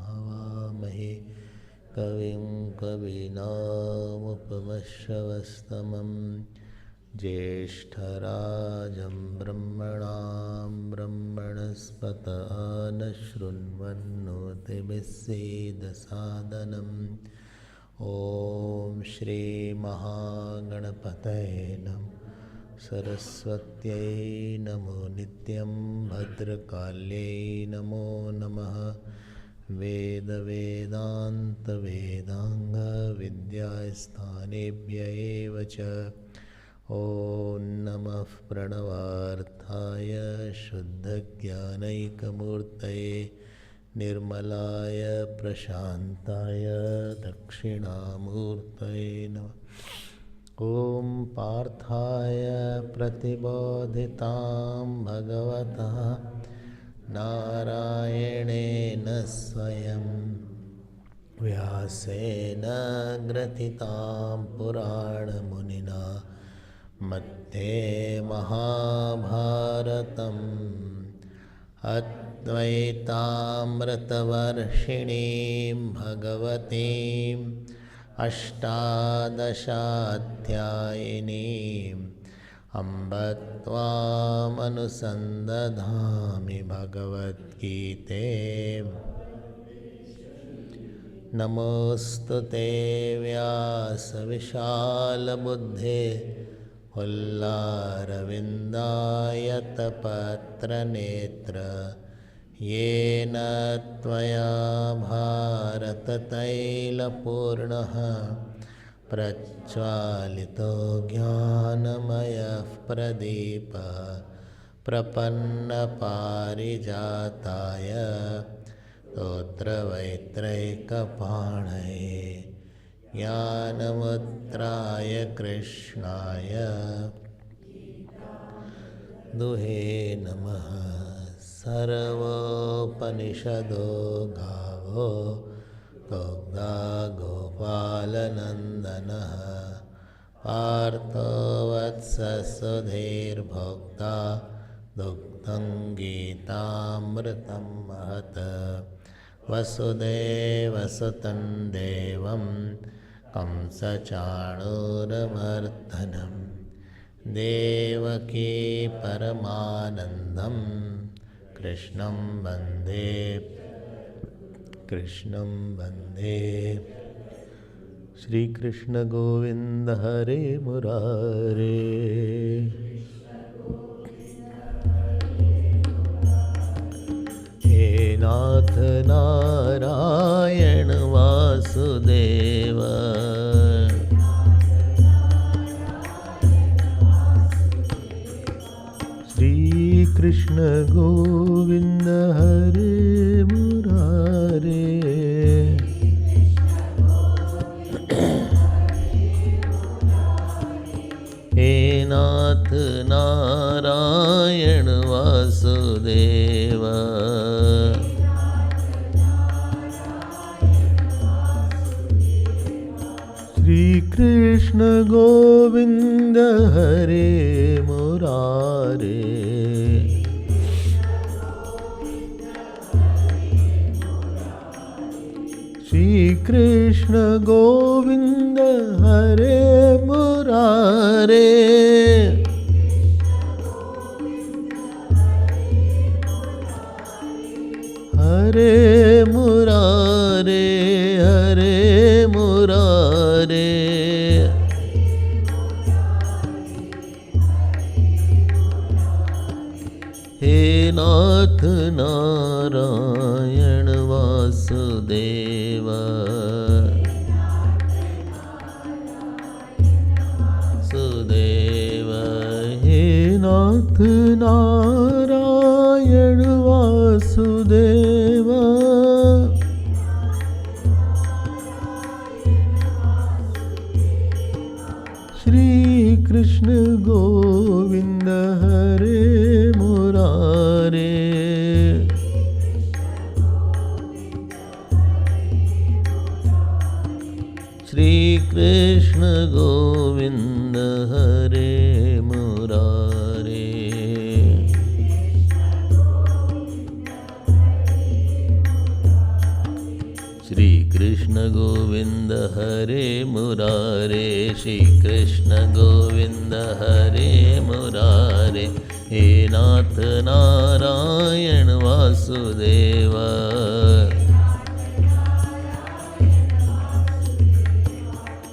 हवामहे कविं कवीनामुपमश्रवस्तमं ज्येष्ठराजं ब्रह्मणां ब्रह्मणस्पत न शृण्वन्नोतिभिस्सीदसादनम् ॐ श्रीमहागणपतये नमः सरस्वत्यै नमो नित्यं भद्रकाल्यै नमो नमः वेदवेदान्तवेदाङ्गविद्यास्थानेभ्य एव च ॐ नमः प्रणवार्थाय शुद्धज्ञानैकमूर्तये निर्मलाय प्रशान्ताय दक्षिणामूर्तये नमः ॐ पार्थाय प्रतिबोधितां भगवता नारायणेन स्वयं व्यासेन ग्रथितां पुराणमुनिना मध्ये महाभारतम् अद्वैतामृतवर्षिणीं भगवतीम् अष्टादशाध्यायिनीम् अम्ब त्वामनुसन्दधामि भगवद्गीते नमोऽस्तु ते व्यासविशालबुद्धे फुल्लारविन्दायतपत्रनेत्र येन त्वया भारततैलपूर्णः प्रज्वालितो ज्ञानमयः प्रदीपः प्रपन्नपारिजाताय स्तोत्रवैत्रैकपाणये ज्ञानमुद्राय कृष्णाय दुहे नमः। सर्वोपनिषदो गावो गोग्धा गोपालनन्दनः पार्थो वत्ससुधीर्भोक्ता दुग्धं गीतामृतं महत् वसुदेवसुतं देवं कंसचाणूरमर्दनं देवकी परमानन्दं कृष्णं वन्दे श्रीकृष्ण गोविन्द हरे मुरारे। हे नाथ नारायण वासुदेव श्रीकृष्ण गोविन्द हरे मुरारे। हे नाथ नारायण वासुदेव श्रीकृष्ण गोविन्द हरे मुरारे। श्रीकृष्ण गोविन्द हरे मुरारे। हरे मुरारे हे नाथ नारायण वासुदेव सुदेव हे नाथ नारायण वासुदेव श्री कृष्ण गोविंद हरे मुरारे श्री कृष्ण गोविंद हरे मुरारे श्री कृष्ण गोविंद हरे मुरारे श्री कृष्ण गोविंद हरे मुरारे हे नाथ नारायण वासुदेव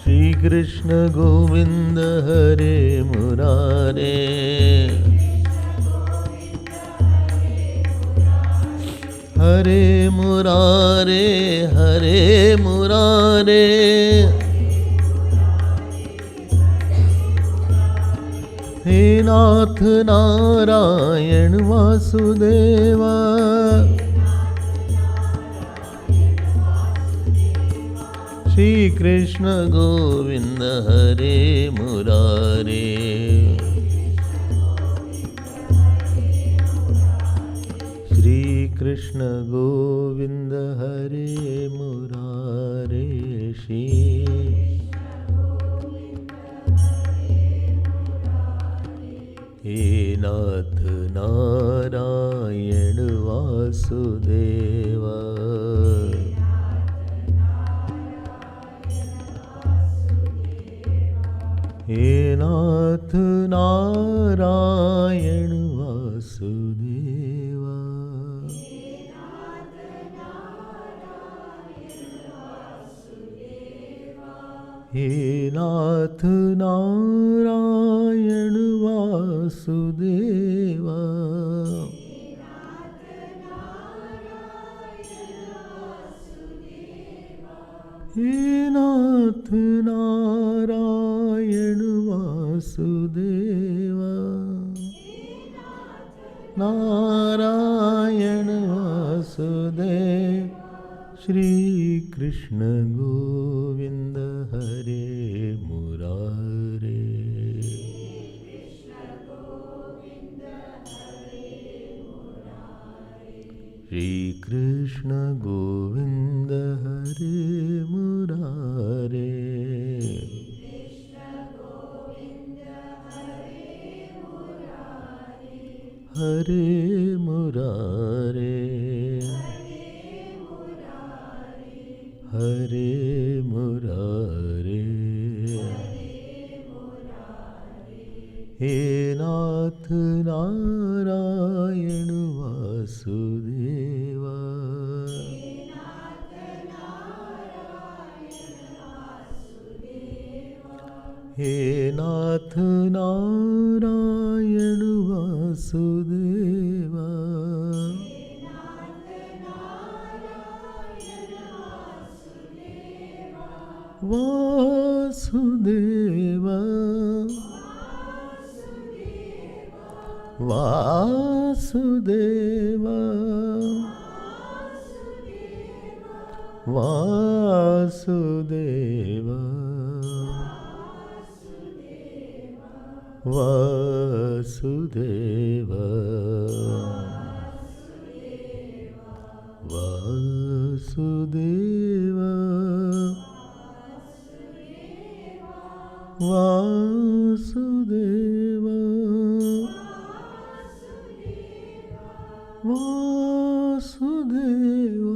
श्री कृष्ण गोविंद हरे मुरारे हरे मुरारे हरे मुरारे हे नाथ नारायण वासुदेव श्री कृष्ण गोविंद हरे मुरारे श्री कृष्ण गोविंद हरे मुरारे श्री हे नाथ नारायण वासुदेव हे नाथ नारायण वासुदेव हे नाथ नारायण वासुदेव हे नाथ नारायण वासुदेव नारायण वासुदेव श्री कृष्ण गोविंद हरे मुरारे श्री कृष्ण गोविंद हरे मुरारे हरे मुरारे हरे मुरारे हे नाथ नारायण वासुदेव हे नाथ Narayan Vasudev Vasudev Vasudev Vasudev Vasudev Vasudev Vasudev Vasudev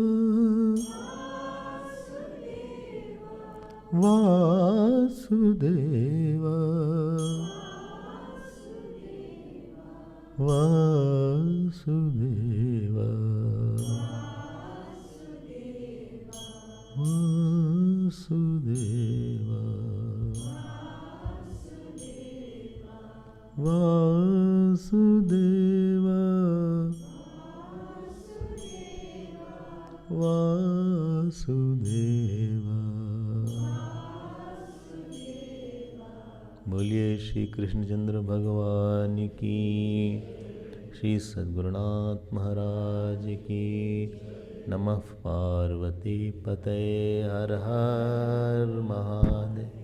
Vasudev Vasudev Vasudeva, Vasudeva, Vasudeva. बोलिए श्री कृष्णचंद्र भगवान की, श्री सद्गुरुनाथ महाराज की। नमः पार्वती पते, हर हर महादेव।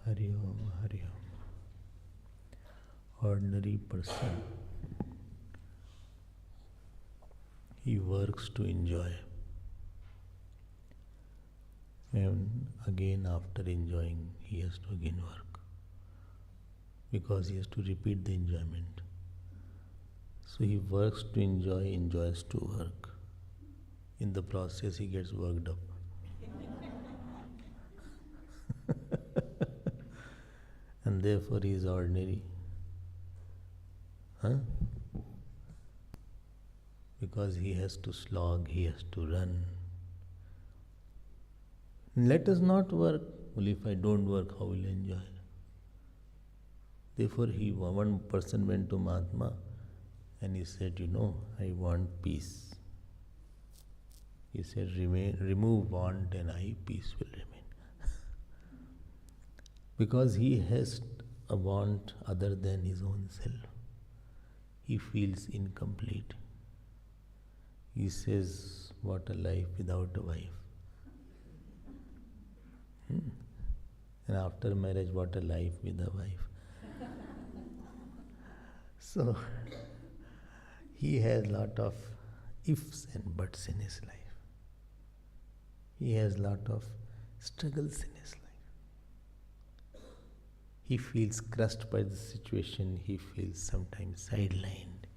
हरि ओम हरि ओम। Ordinary person, he works to enjoy, and again after enjoying he has to again work, because he has to repeat the enjoyment. So he works to enjoy, enjoys to work. In the process he gets worked up. And therefore he is ordinary. Huh? Because he has to slog, he has to run. Let us not work. Well, if I don't work, how will I enjoy? Therefore, one person went to Mahatma and he said, I want peace. He said, remove want and peace will remain. Because he has a want other than his own self. He feels incomplete. He says, what a life without a wife. And after marriage, what a life with a wife. So, he has lot of ifs and buts in his life. He has lot of struggles in his life. He feels crushed by the situation. He feels sometimes sidelined.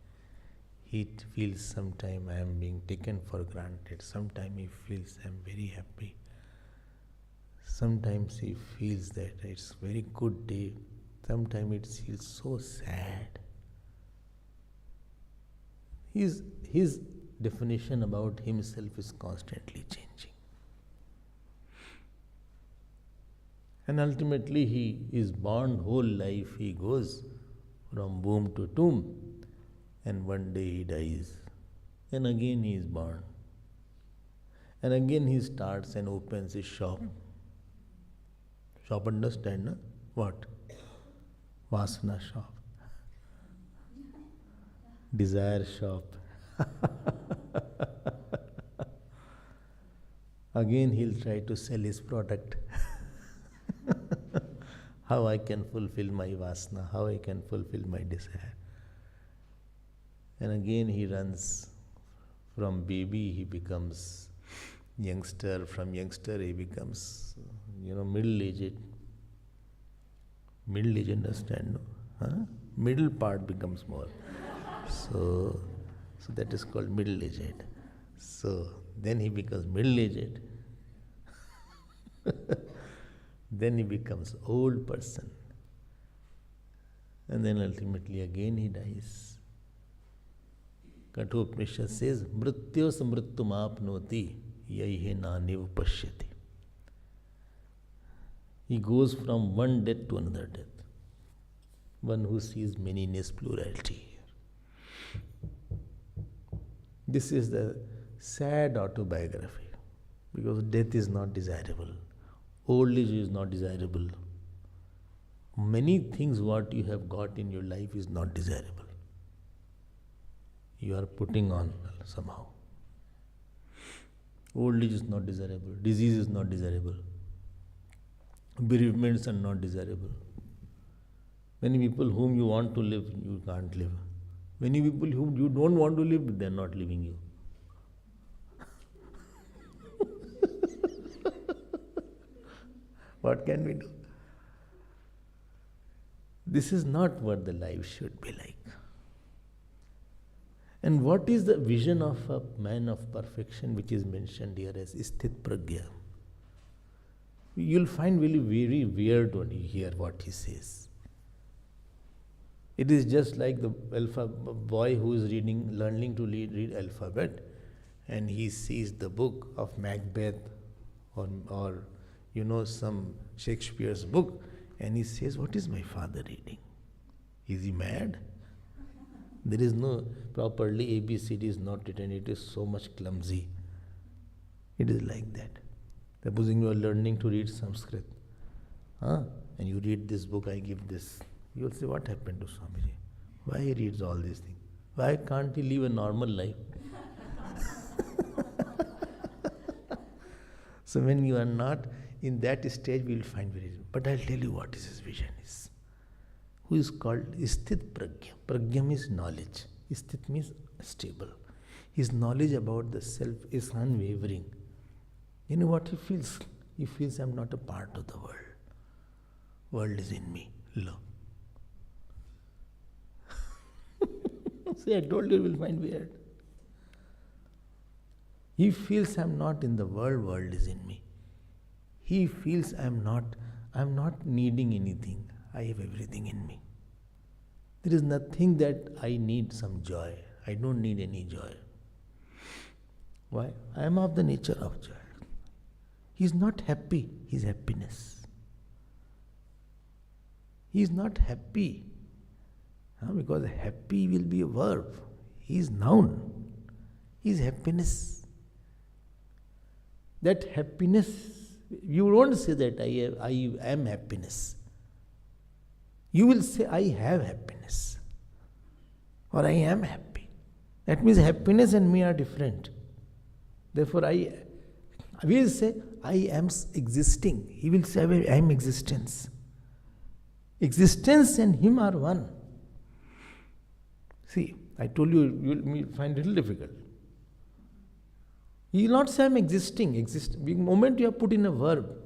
He feels sometimes I am being taken for granted. Sometimes he feels I am very happy. Sometimes he feels that it's a very good day. Sometimes it feels so sad. His definition about himself is constantly changing. And ultimately he is born whole life, he goes from womb to tomb, and one day he dies. And again he is born. And again he starts and opens his shop. Shop, understand, no? What? Vasana shop. Desire shop. Again he'll try to sell his product. How I can fulfill my vasana, how I can fulfill my desire. And again he runs. From baby he becomes youngster, from youngster he becomes, middle-aged. Middle-aged, understand, no? Huh? Middle part becomes more. So that is called middle-aged. So then he becomes middle-aged. Then he becomes old person. And then ultimately again he dies. Kathopanishad says, Mrityos mrityum apnoti yaihe naniv pashyati. He goes from one death to another death. One who sees manyness, plurality. This is the sad autobiography, because death is not desirable. Old age is not desirable. Many things what you have got in your life is not desirable. You are putting on somehow. Old age is not desirable. Disease is not desirable. Bereavements are not desirable. Many people whom you want to live, you can't live. Many people whom you don't want to live, they are not living you. What can we do? This is not what the life should be like. And what is the vision of a man of perfection which is mentioned here as Sthit Pragya? You'll find really very weird when you hear what he says. It is just like the boy who is learning to read alphabet. and he sees the book of Macbeth or some Shakespeare's book, and he says, what is my father reading? Is he mad? There is no properly ABCD is not written. It is so much clumsy. It is like that. Supposing you are learning to read Sanskrit, and you read this book, I give this. You will say, what happened to Swamiji? Why he reads all these things? Why can't he live a normal life? So when you are not in that stage, we will find very. But I'll tell you what his vision is. Who is called Sthit Pragya. Pragya means knowledge. Sthit means stable. His knowledge about the self is unwavering. You know what he feels? He feels I'm not a part of the world. World is in me. Lo. See, I told you will find weird. He feels I'm not in the world, world is in me. He feels I'm not needing anything. I have everything in me. There is nothing that I need some joy. I don't need any joy. Why? I am of the nature of joy. He is not happy, he is happiness. He is not happy. Because happy will be a verb. He is noun. He is happiness. That happiness, you won't say that I am happiness. You will say, I have happiness. Or I am happy. That means happiness and me are different. Therefore, I will say, I am existing. He will say, I am existence. Existence and him are one. See, I told you, you will find it a little difficult. He will not say, I am existing. The moment you have put in a verb,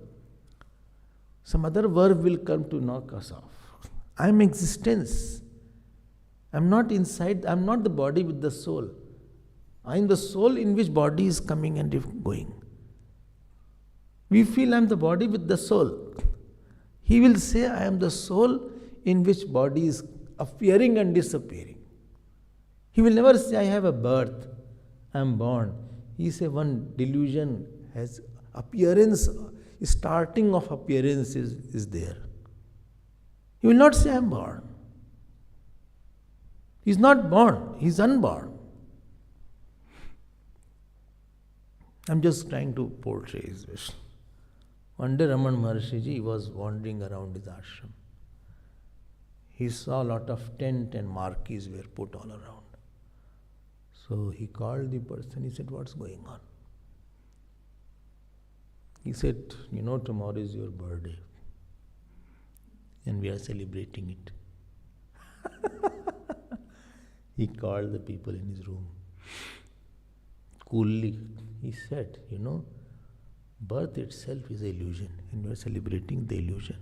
some other verb will come to knock us off. I am existence. I am not inside, I am not the body with the soul. I am the soul in which body is coming and going. We feel I am the body with the soul. He will say, I am the soul in which body is appearing and disappearing. He will never say, I have a birth, I am born. He says one delusion has appearance, starting of appearance is there. He will not say, I am born. He is not born, he is unborn. I am just trying to portray his vision. One day Raman Maharshi was wandering around his ashram. He saw a lot of tent and marquees were put all around. So he called the person, he said, what's going on? He said, tomorrow is your birthday and we are celebrating it. He called the people in his room. Coolly, he said, birth itself is an illusion and we are celebrating the illusion.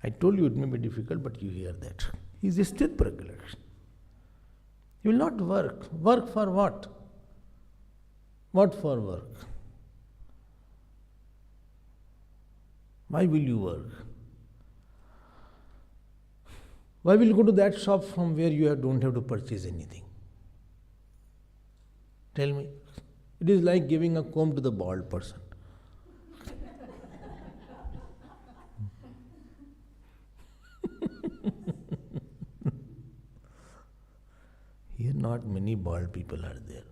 I told you it may be difficult, but you hear that. He is still Pragya. You will not work. Work for what? What for work? Why will you work? Why will you go to that shop from where you don't have to purchase anything? Tell me. It is like giving a comb to the bald person. Here not many bald people are there.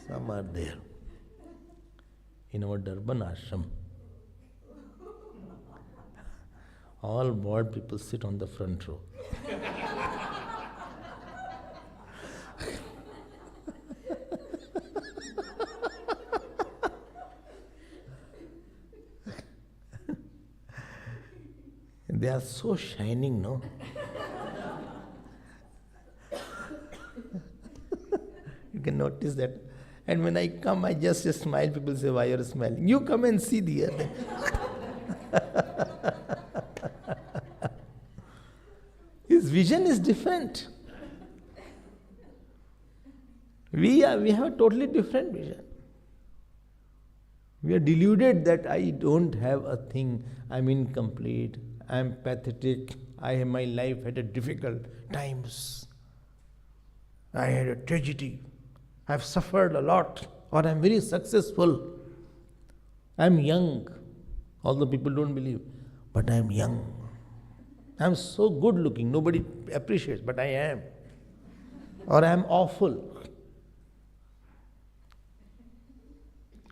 Some are there. In our Durban ashram, all bald people sit on the front row. They are so shining, no? You can notice that. And when I come, I just smile. People say, why are you smiling? You come and see the other. His vision is different. We have a totally different vision. We are deluded that I don't have a thing, I'm incomplete, I'm pathetic, my life had a difficult times. I had a tragedy. I've suffered a lot, or I'm very successful. I'm young. Although people don't believe, but I'm young. I'm so good looking, nobody appreciates, but I am. Or I'm awful.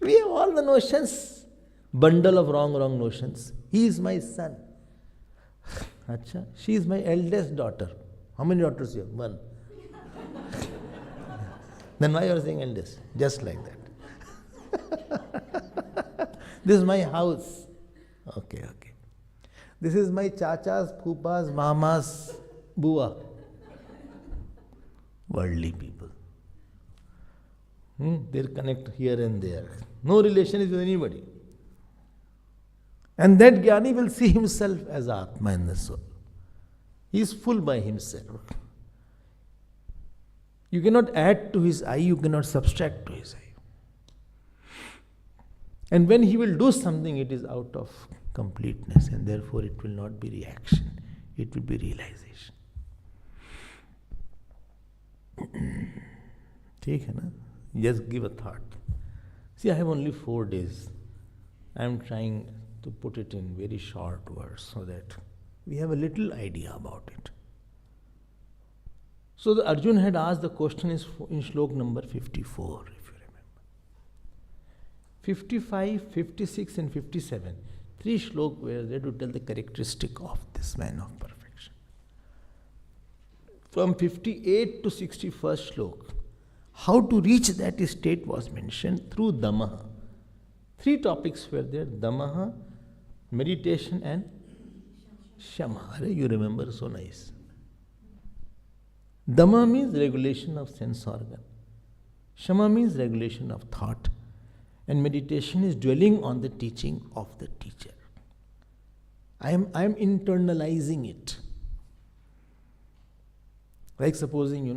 We have all the notions, bundle of wrong notions. He is my son. Acha, she is my eldest daughter. How many daughters you have? One. Then why you are saying eldest? Just like that. This is my house. Okay. This is my chacha's, poopa's, mama's, bua. Worldly people. They connect here and there. No relation is with anybody. And that Jnani will see himself as Atma in the soul. He is full by himself. You cannot add to his I, you cannot subtract to his I. And when he will do something, it is out of completeness, and therefore it will not be reaction, it will be realization. ठीक है ना? Just give a thought. See, I have only 4 days. I am trying to put it in very short words so that we have a little idea about it. So the Arjun had asked the question is in shlok number 54, if you remember. 55, 56 and 57. 3 shlokas were there to tell the characteristic of this man of perfection. From 58 to 61st shlok, how to reach that state was mentioned through Damaha. 3 topics were there: Damaha, meditation, and Shama. You remember, so nice. Dama means regulation of sense organ. Shama means regulation of thought. And meditation is dwelling on the teaching of the teacher. I am internalizing it. Like supposing,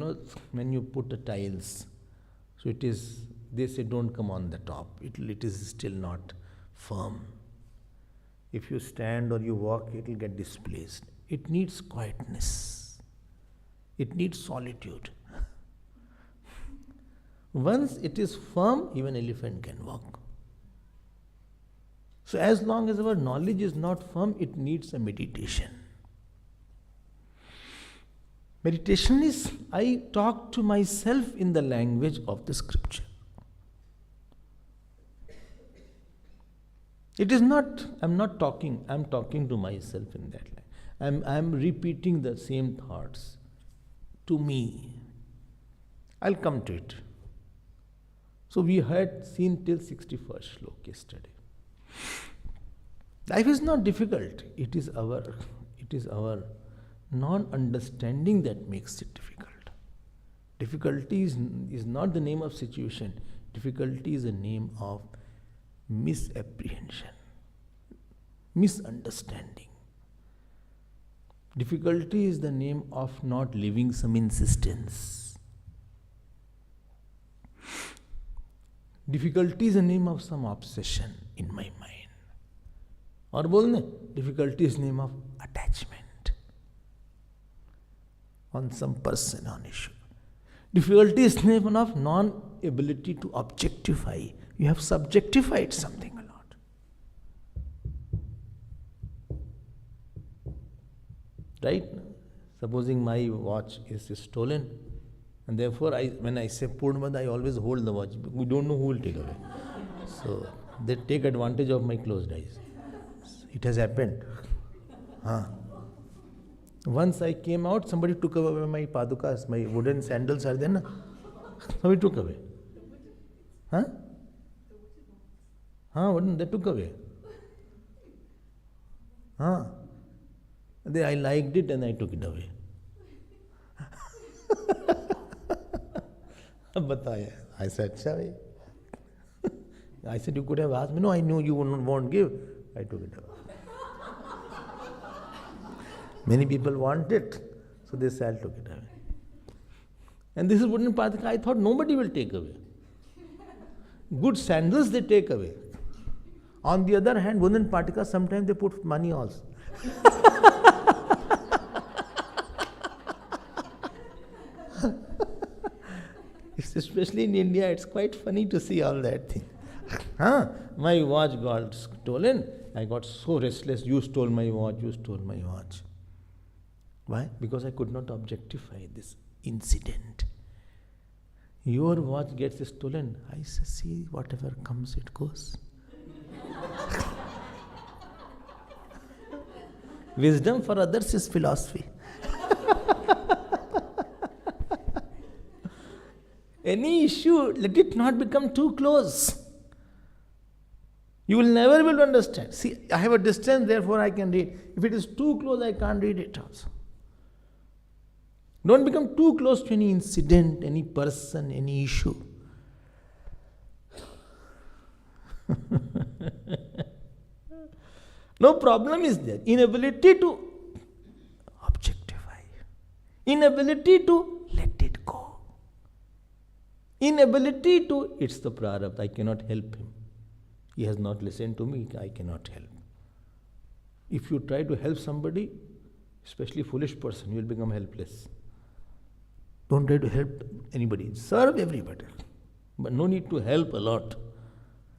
when you put the tiles, so it is, they say don't come on the top. It is still not firm. If you stand or you walk, it will get displaced. It needs quietness. It needs solitude. Once it is firm, even elephant can walk. So as long as our knowledge is not firm, it needs a meditation. Meditation is, I talk to myself in the language of the scripture. It is not, I'm not talking, I'm talking to myself in that language. I'm repeating the same thoughts to me. I'll come to it. So we had seen till 61st shlok yesterday. Life is not difficult. It is our non-understanding that makes it difficult. Difficulty is not the name of situation. Difficulty is the name of misapprehension, misunderstanding. Difficulty is the name of not living some insistence. Difficulty is the name of some obsession in my mind. Or bolne, difficulty is the name of attachment on some person, on issue. Difficulty is the name of non-ability to objectify. You have subjectified something a lot. Right? Supposing my watch is stolen, and therefore when I say Purnamad, I always hold the watch. We don't know who will take away. So they take advantage of my closed eyes. It has happened. Once I came out, somebody took away my padukas, my wooden sandals are there. Na? Somebody took away. They took away. I liked it and I took it away. I said, Chavi. I said, you could have asked me. No, I knew you won't give. I took it away. Many people want it, so they said, I took it away. And this is wooden pathika. I thought nobody will take away. Good sandals they take away. On the other hand, wooden patika, sometimes they put money also. Especially in India, it's quite funny to see all that thing. Huh? My watch got stolen. I got so restless. You stole my watch, you stole my watch. Why? Because I could not objectify this incident. Your watch gets stolen. I say, see, whatever comes, it goes. Wisdom for others is philosophy. Any issue, let it not become too close. You will never be able to understand. See, I have a distance, therefore I can read. If it is too close, I can't read it also. Don't become too close to any incident, any person, any issue. No problem is there. Inability to objectify. Inability to let it go. Inability to, it's the prarabdha, I cannot help him. He has not listened to me, I cannot help. If you try to help somebody, especially foolish person, you will become helpless. Don't try to help anybody. Serve everybody. But no need to help a lot.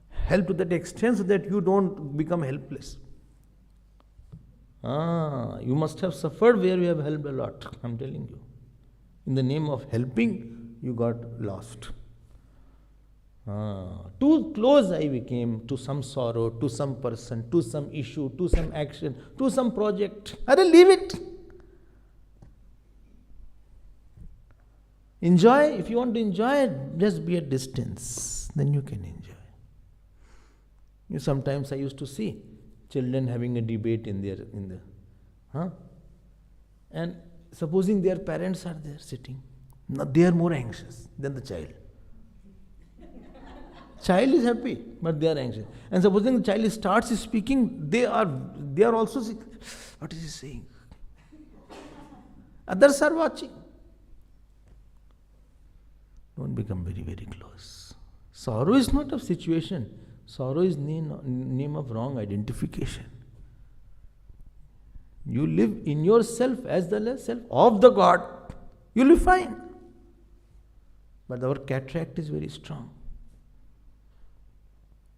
Help to that extent so that you don't become helpless. You must have suffered where you have helped a lot. I'm telling you. In the name of helping, you got lost. Too close I became to some sorrow, to some person, to some issue, to some action, to some project. Leave it. Enjoy. If you want to enjoy, just be at distance. Then you can enjoy. Sometimes I used to see children having a debate and supposing their parents are there sitting. Now they are more anxious than the child. Child is happy, but they are anxious. And supposing the child starts speaking, they are also saying, what is he saying? Others are watching. Don't become very, very close. Sorrow is not of situation. Sorrow is name of wrong identification. You live in yourself as the self of the God. You will be fine. But our cataract is very strong.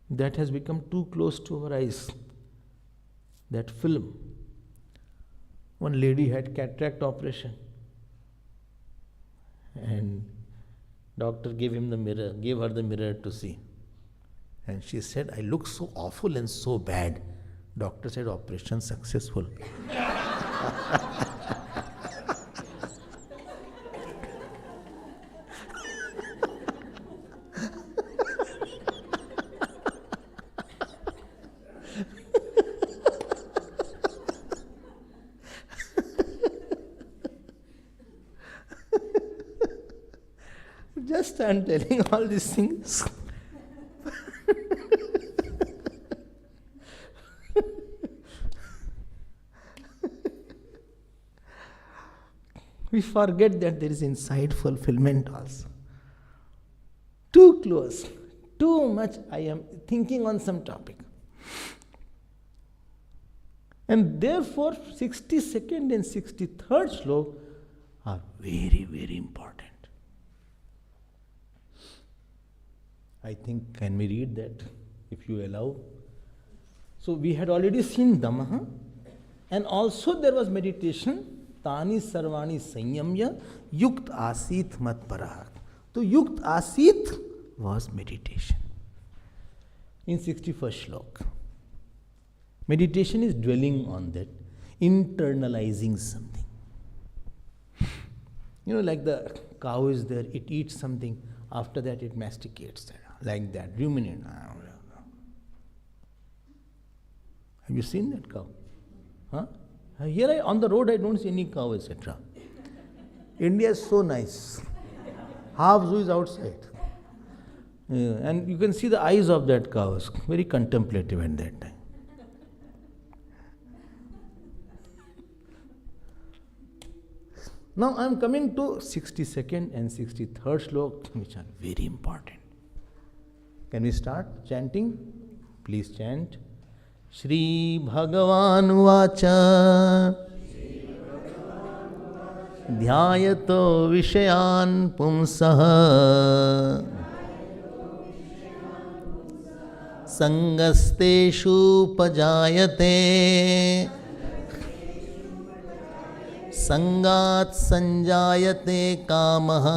That has become too close to our eyes. That film. One lady had cataract operation. And doctor gave her the mirror to see. And she said, I look so awful and so bad. Doctor said, operation successful. Just I'm telling all these things. We forget that there is inside fulfillment also. Too close, too much I am thinking on some topic. And therefore 62nd and 63rd slok are very, very important. I think, can we read that, if you allow? So we had already seen Damaha, and also there was meditation. Tani sarvani sanyamya yukt asit mat parah. So yukt asit was meditation. In 61st slok. Meditation is dwelling on that, internalizing something. Like the cow is there, it eats something, after that it masticates that, like that, ruminate. Have you seen that cow? Here on the road I don't see any cow, etc. India is so nice. Half zoo is outside. And you can see the eyes of that cow, very contemplative at that time. Now I am coming to 62nd and 63rd slok, which are very important. Can we start chanting? Please chant. Shri Bhagavan Vacha ध्यायतो विषयान् पुंसः संगस्तेषूपजायते संगात् संजायते कामः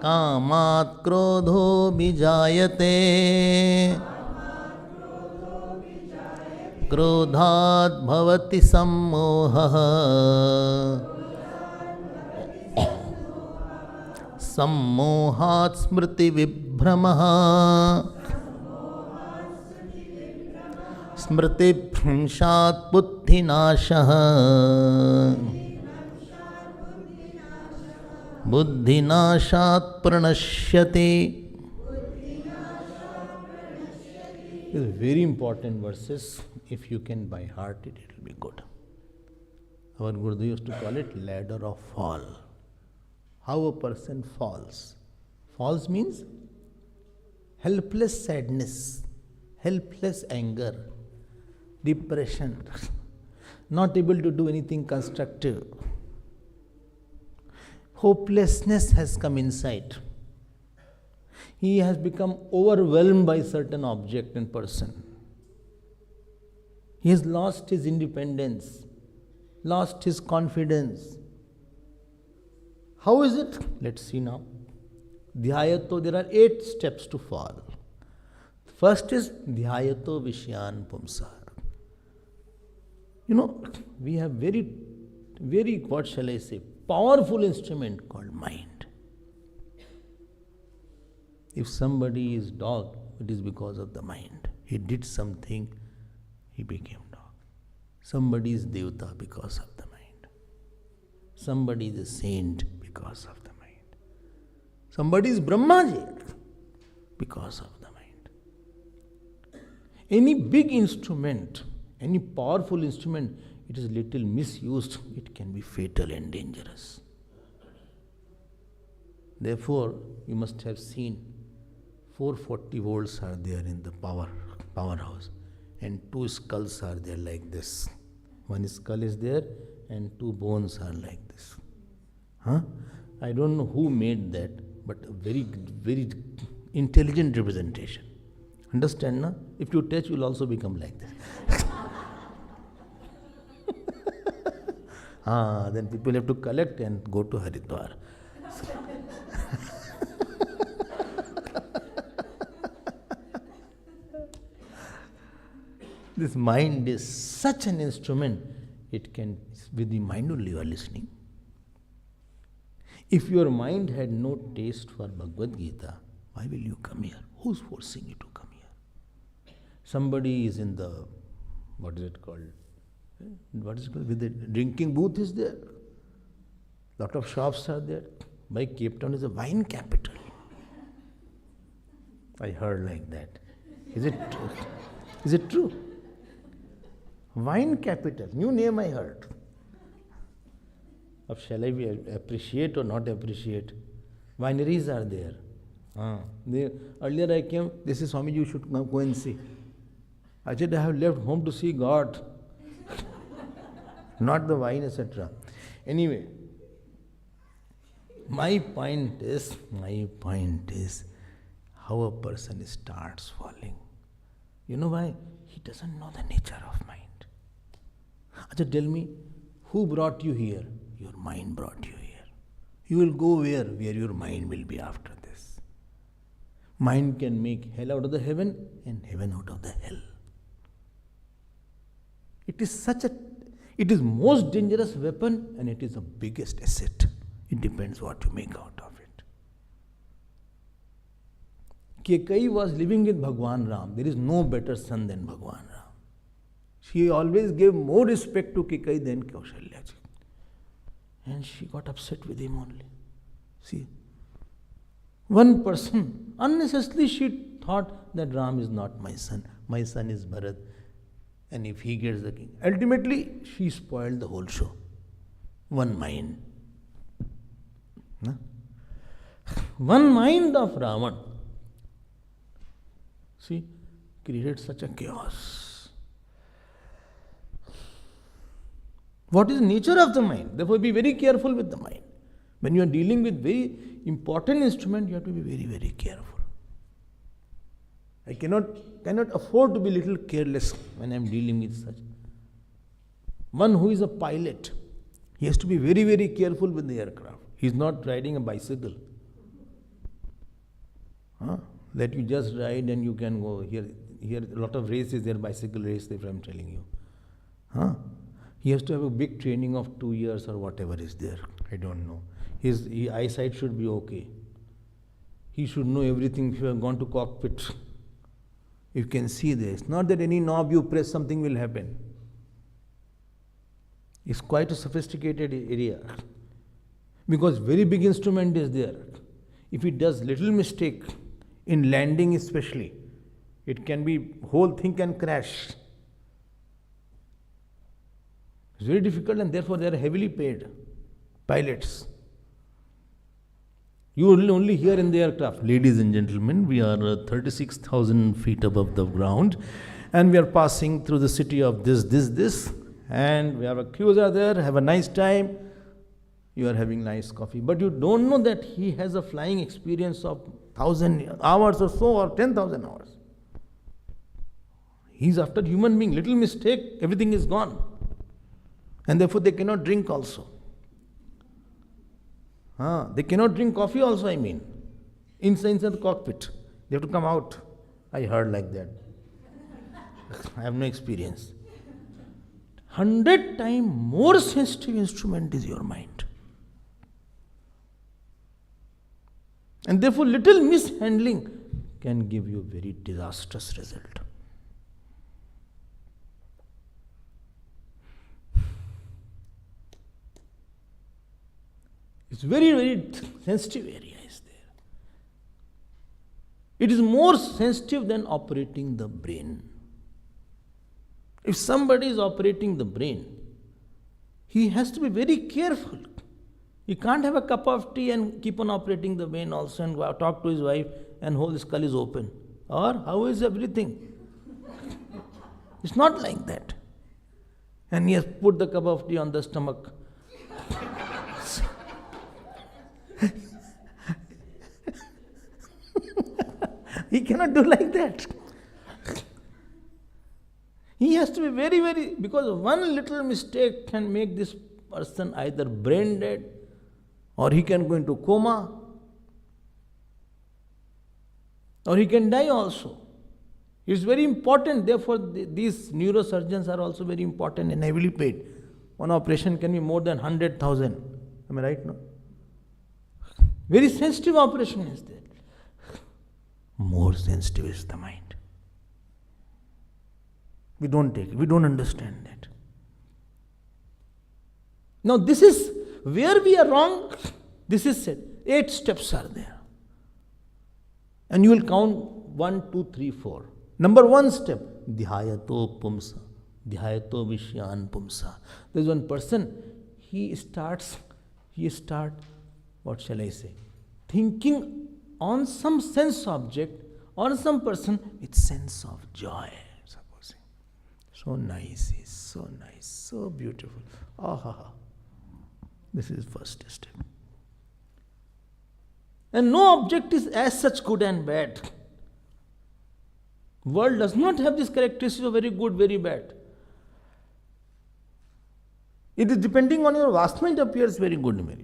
कामात् क्रोधोऽभिजायते क्रोधात् भवति सम्मोहः सम्मोहात् स्मृतिविभ्रमः स्मृतिभ्रंशात् बुद्धिनाशः बुद्धिनाशात् प्रणश्यति. These are very important verses. If you can by heart it, it will be good. Our Gurudev used to call it ladder of fall. How a person falls. Falls means helpless sadness, helpless anger, depression, not able to do anything constructive. Hopelessness has come inside. He has become overwhelmed by certain object and person. He has lost his independence, lost his confidence. How is it? Let's see now. Dhyayato, there are 8 steps to fall. First is Dhyayato Vishyan Pumsa. We have very, what shall I say, powerful instrument called mind. If somebody is dog, it is because of the mind. He did something, he became dog. Somebody is Devta because of the mind. Somebody is a saint because of the mind. Somebody is Brahmaji because of the mind. Any big instrument, any powerful instrument, it is little misused, it can be fatal and dangerous. Therefore, you must have seen 440 volts are there in the powerhouse, and 2 skulls are there like this. 1 skull is there and 2 bones are like this. I don't know who made that, but a very, very intelligent representation. Understand, na? If you touch, you will also become like this. Then people have to collect and go to Haridwar. This mind is such an instrument, it can, with the mind only you are listening. If your mind had no taste for Bhagavad Gita, why will you come here? Who's forcing you to come here? Somebody is in the, what is it called? With the drinking booth is there. Lot of shops are there. By Cape Town is a wine capital. I heard like that. Is it true? Is it true? Wine capital, new name I heard. Of shall I appreciate or not appreciate? Wineries are there. Earlier I came, this is Swami, you should go and see. I said, I have left home to see God, not the wine, etc. Anyway, my point is how a person starts falling. You know why? He doesn't know the nature of mind. Acha, tell me, who brought you here? Your mind brought you here. You will go where? Where your mind will be after this. Mind can make hell out of the heaven and heaven out of the hell. It is most dangerous weapon and it is the biggest asset. It depends what you make out of it. Kekai was living with Bhagwan Ram. There is no better son than Bhagwan Ram. She always gave more respect to Kekai than Kaushalya. And she got upset with him only. See, one person, unnecessarily she thought that Ram is not my son is Bharat. And if he gets the king, ultimately she spoiled the whole show. One mind. One mind of Ravan, see, created such a chaos. What is the nature of the mind? Therefore, be very careful with the mind. When you are dealing with very important instrument, you have to be very, very careful. I cannot afford to be little careless when I am dealing with such. One who is a pilot, he has to be very, very careful with the aircraft. He is not riding a bicycle. That you just ride and you can go. Here a lot of races there, bicycle race, if I am telling you. He has to have a big training of 2 years or whatever is there. I don't know. His eyesight should be okay. He should know everything. If you have gone to cockpit, you can see this. It's not that any knob you press, something will happen. It's quite a sophisticated area. Because very big instrument is there. If it does little mistake, in landing especially, it can be, whole thing can crash. It's very difficult, and therefore they are heavily paid pilots. You will only hear in the aircraft, ladies and gentlemen, we are 36,000 feet above the ground and we are passing through the city of this, and we have a cruiser there, have a nice time, you are having nice coffee. But you don't know that he has a flying experience of 1,000 hours or so, or 10,000 hours. He is after human being, little mistake, everything is gone. And therefore they cannot drink also. They cannot drink coffee also, I mean. Inside the cockpit. They have to come out. I heard like that. I have no experience. 100 times more sensitive instrument is your mind. And therefore little mishandling can give you very disastrous result. It's very, very sensitive area is there. It is more sensitive than operating the brain. If somebody is operating the brain, he has to be very careful. He can't have a cup of tea and keep on operating the brain also and talk to his wife and whole skull is open. Or how is everything? It's not like that. And he has put the cup of tea on the stomach. He cannot do like that. He has to be very, very, because one little mistake can make this person either brain dead or he can go into coma or he can die also. It's very important. Therefore, these neurosurgeons are also very important and heavily paid. One operation can be more than 100,000. Am I right? No? Very sensitive operation is there. More sensitive is the mind. We don't take it. We don't understand that. Now this is where we are wrong. This is said. 8 steps are there. And you will count 1, 2, 3, 4. Number 1 step, dhyato pumsa. Dhyato vishyan pumsa. There is one person, he start, what shall I say, thinking on some sense object or some person with sense of joy, supposing. So nice, so beautiful. This is first step. And no object is as such good and bad. World does not have this characteristic of very good, very bad. It is depending on your vasana, it appears very good, very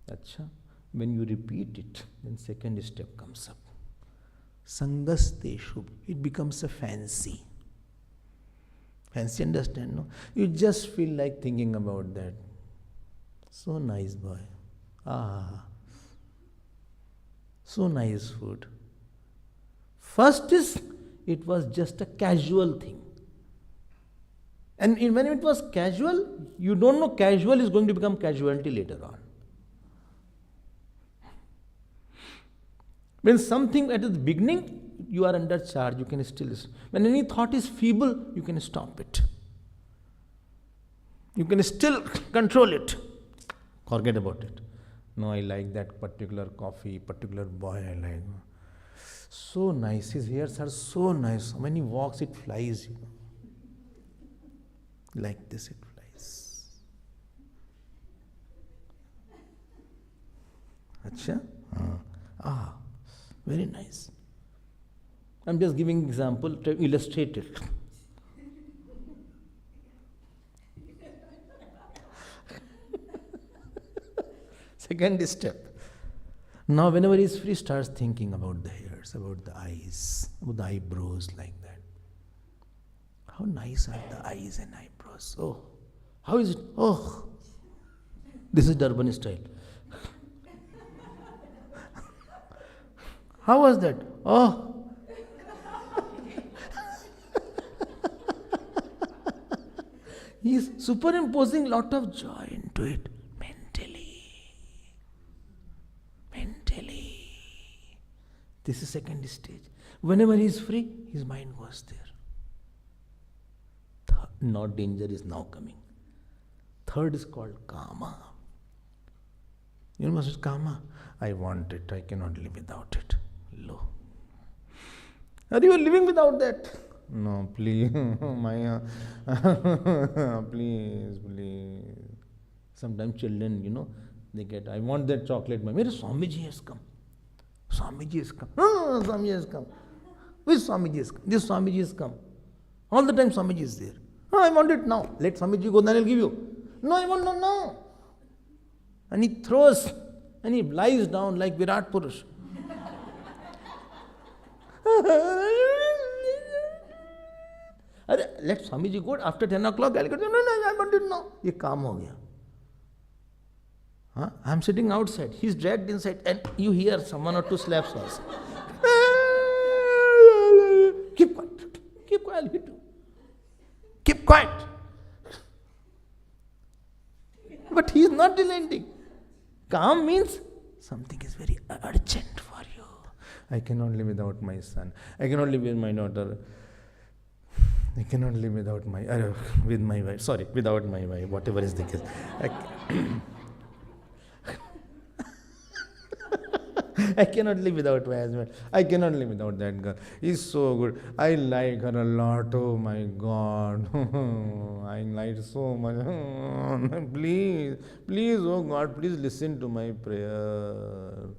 bad. Achha. When you repeat it, then second step comes up. Sangaste shubh. It becomes a fancy. Fancy, understand, no? You just feel like thinking about that. So nice, boy. So nice food. First is, it was just a casual thing. And when it was casual, you don't know casual is going to become casualty later on. When something at the beginning, you are under charge, you can still listen. When any thought is feeble, you can stop it. You can still control it. Forget about it. No, I like that particular coffee, particular boy I like. So nice, his hairs are so nice. When he walks, it flies. Like this it flies. Acha? Very nice. I'm just giving example to illustrate it. Second step. Now whenever he's free, starts thinking about the hairs, about the eyes, about the eyebrows, like that. How nice are the eyes and eyebrows. Oh, how is it? Oh, this is Durban style. How was that? Oh. He is superimposing lot of joy into it mentally. This is second stage. Whenever he is free, his mind goes there. Not danger is now coming. Third is called kama. You know what is kama? I want it. I cannot live without it. Lo. Are you living without that? No, please, Maya. please. Sometimes children, they get, I want that chocolate. Mere Swamiji has come. Swamiji has come. Swamiji has come. Which Swamiji has come? This Swamiji has come. All the time Swamiji is there. I want it now. Let Swamiji go, then I'll give you. No, I want no now. And he throws and he lies down like Virat Purush. Let Swamiji go after 10 o'clock. I'll go, no, I want it now. Ye calm ho gaya. I'm sitting outside. He's dragged inside and you hear someone or two slaps also. Keep quiet. I'll hit you. Keep quiet. But he is not relenting. Calm means something is very urgent for you. I cannot live without my son. I cannot live with my daughter. I cannot live without with my wife. Sorry, without my wife, whatever is the case. I cannot live without my husband. I cannot live without that girl. He's so good. I like her a lot. Oh my God. I like so much. Please, oh God, please listen to my prayer.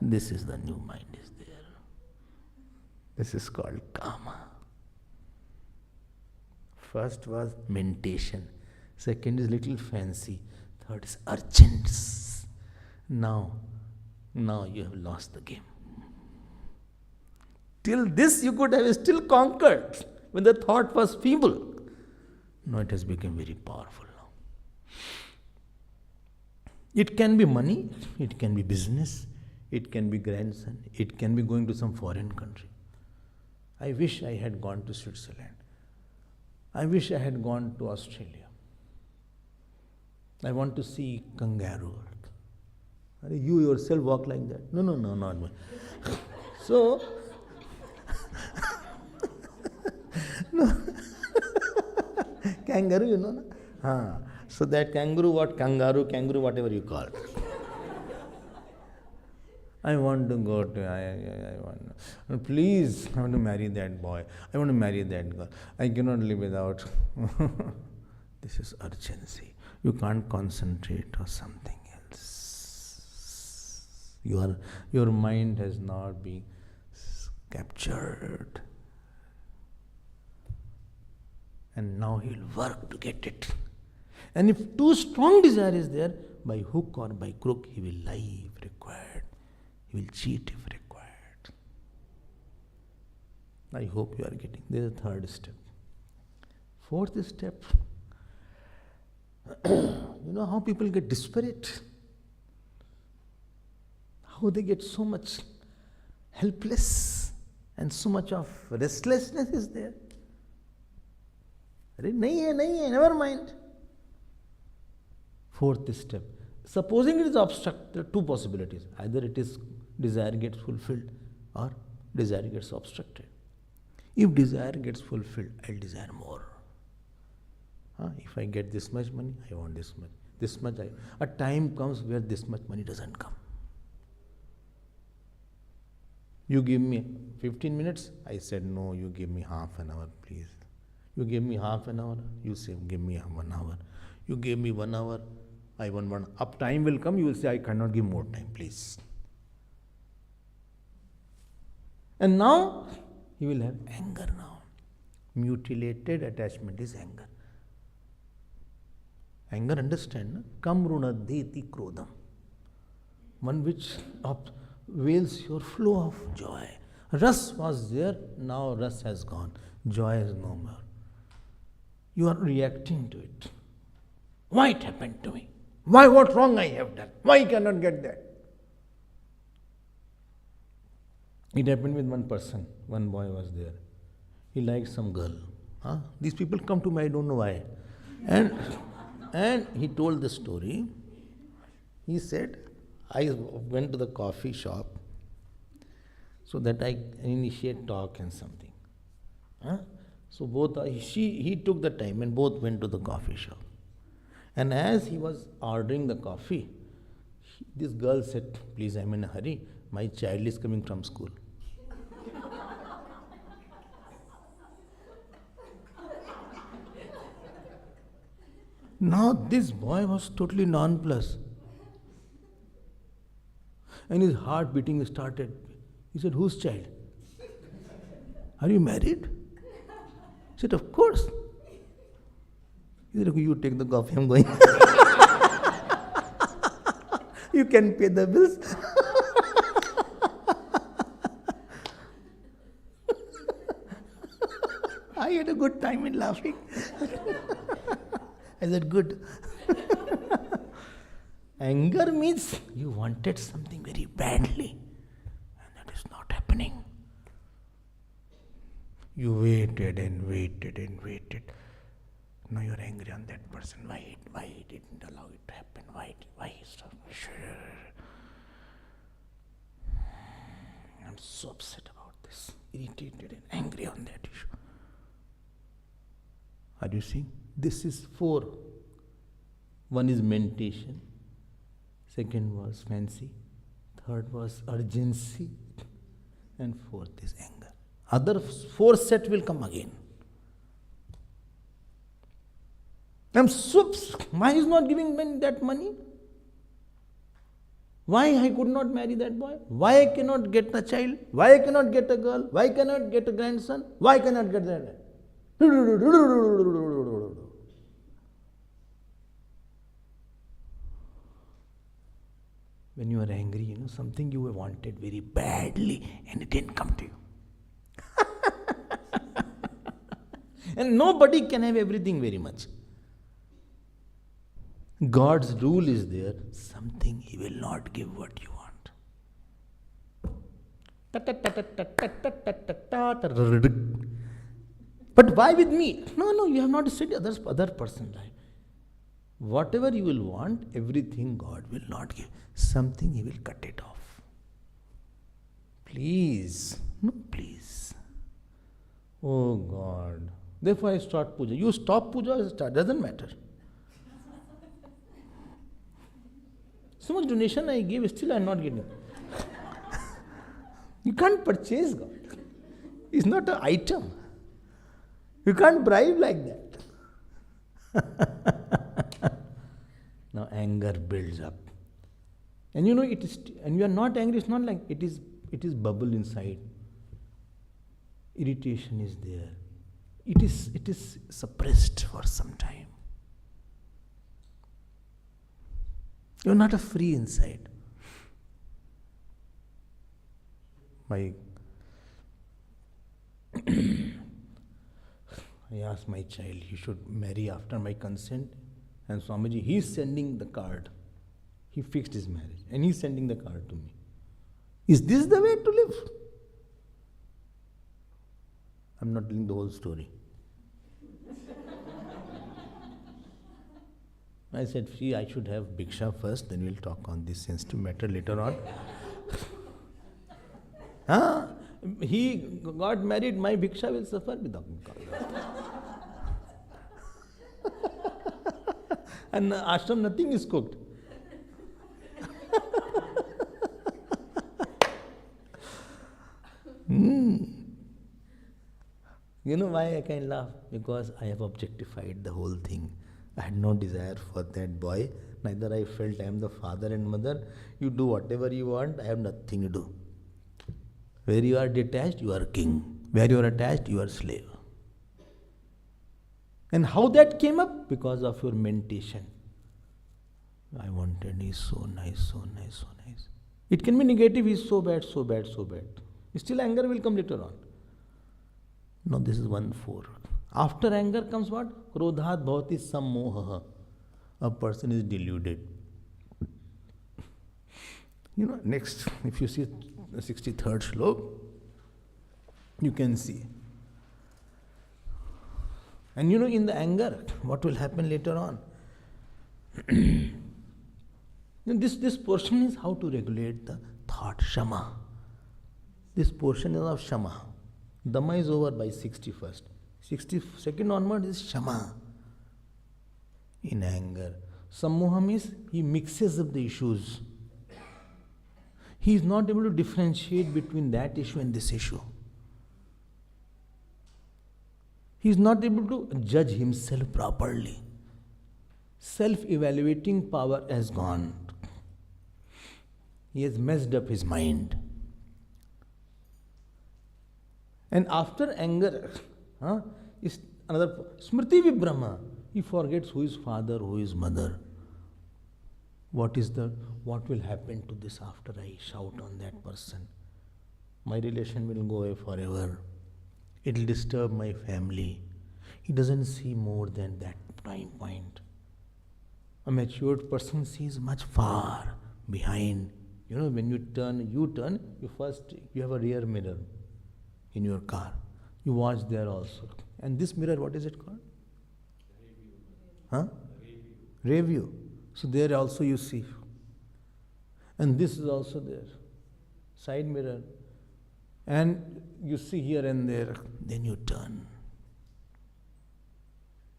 This is the new mind is there. This is called kama. First was mentation. Second is little fancy. Third is urgence. Now you have lost the game. Till this you could have still conquered when the thought was feeble. Now it has become very powerful now. It can be money, it can be business, it can be grandson, it can be going to some foreign country. I wish I had gone to Switzerland. I wish I had gone to Australia. I want to see kangaroo. You yourself walk like that. No, not me. So, no. Kangaroo, you know? Na? So that kangaroo, whatever you call it. I want to go to, I want, please, I want to marry that boy. I want to marry that girl. I cannot live without. This is urgency. You can't concentrate on something else. Your mind has not been captured. And now he will work to get it. And if too strong desire is there, by hook or by crook, he will lie if required. He will cheat if required. I hope you are getting. This is the third step. Fourth step. You know how people get desperate? How they get so much helpless and so much of restlessness is there. Nahi hai, never mind. Fourth step. Supposing it is obstruct, there are two possibilities. Either it is desire gets fulfilled or desire gets obstructed. If desire gets fulfilled, I'll desire more. If I get this much money, I want this much. This much, a time comes where this much money doesn't come. You give me 15 minutes? I said, no, you give me half an hour, please. You gave me half an hour? You say, give me 1 hour. You gave me 1 hour? I want one. Up time will come, you will say, I cannot give more time, please. And now, he will have anger now. Mutilated attachment is anger. Anger, understand? Na? Kam runadeti krodam. One which veils your flow of joy. Ras was there, now ras has gone. Joy is no more. You are reacting to it. Why it happened to me? Why, what wrong I have done? Why I cannot get that? It happened with one person. One boy was there. He liked some girl. These people come to me, I don't know why. And he told the story. He said, I went to the coffee shop so that I initiate talk and something. So both he took the time and both went to the coffee shop. And as he was ordering the coffee, this girl said, please, I'm in a hurry. My child is coming from school. Now this boy was totally nonplussed. And his heart beating started. He said, whose child? Are you married? He said, of course. He said, okay, you take the coffee, I'm going. You can pay the bills. I had a good time in laughing. I said, good. Anger means you wanted something very badly and that is not happening. You waited and waited and waited. Now you're angry on that person. Why he didn't allow it to happen? Why he stopped? I'm so upset about this. Irritated and angry on that issue. Are you seeing? This is 4. One is mentation. Second was fancy. Third was urgency. And fourth is anger. Other 4 set will come again. I'm so upset. Why is not giving me that money? Why I could not marry that boy? Why I cannot get a child? Why I cannot get a girl? Why cannot get a grandson? Why cannot get that? When you are angry, something you wanted very badly and it didn't come to you. And nobody can have everything very much. God's rule is there, something He will not give what you want. But why with me? No, you have not studied other person's life. Whatever you will want, everything God will not give. Something He will cut it off. Please. No, please. Oh God. Therefore I start puja. You stop puja or start, doesn't matter. So much donation I gave, still I am not getting. You can't purchase God. It's not an item. You can't bribe like that. Now anger builds up. And it is, and you are not angry, it's not like it is bubble inside. Irritation is there. It is suppressed for some time. You're not free inside. I asked my child, he should marry after my consent. And Swamiji, he's sending the card. He fixed his marriage. And he's sending the card to me. Is this the way to live? I'm not telling the whole story. I said, see, I should have Bhiksha first, then we'll talk on this sensitive matter later on. He got married, my Bhiksha will suffer without me. And ashram, nothing is cooked. You know why I can laugh? Because I have objectified the whole thing. I had no desire for that boy. Neither I felt I am the father and mother. You do whatever you want, I have nothing to do. Where you are detached, you are king. Where you are attached, you are slave. And how that came up? Because of your mentation. I wanted, he's so nice, so nice, so nice. It can be negative, he's so bad, so bad, so bad. Still anger will come later on. No, this is 1-4. After anger comes what? Krodhat bhavati sammoha. A person is deluded. You know, next, if you see the 63rd shlok, you can see. And you know, in the anger, what will happen later on? This portion is how to regulate the thought, shama. This portion is of shama. Dhamma is over by 61st. 62nd onward is shama. In anger. Sammoha means he mixes up the issues. He is not able to differentiate between that issue and this issue. He is not able to judge himself properly. Self-evaluating power has gone. He has messed up his mind. And after anger, is another smriti vibhrama. He forgets who is father, who is mother. What will happen to this after I shout on that person? My relation will go away forever. It will disturb my family. He doesn't see more than that prime point. A matured person sees much far behind. You know, when you turn, you have a rear mirror in your car. You watch there also. And this mirror, what is it called? Review. So there also you see. And this is also there. Side mirror. And you see here and there. Then you turn.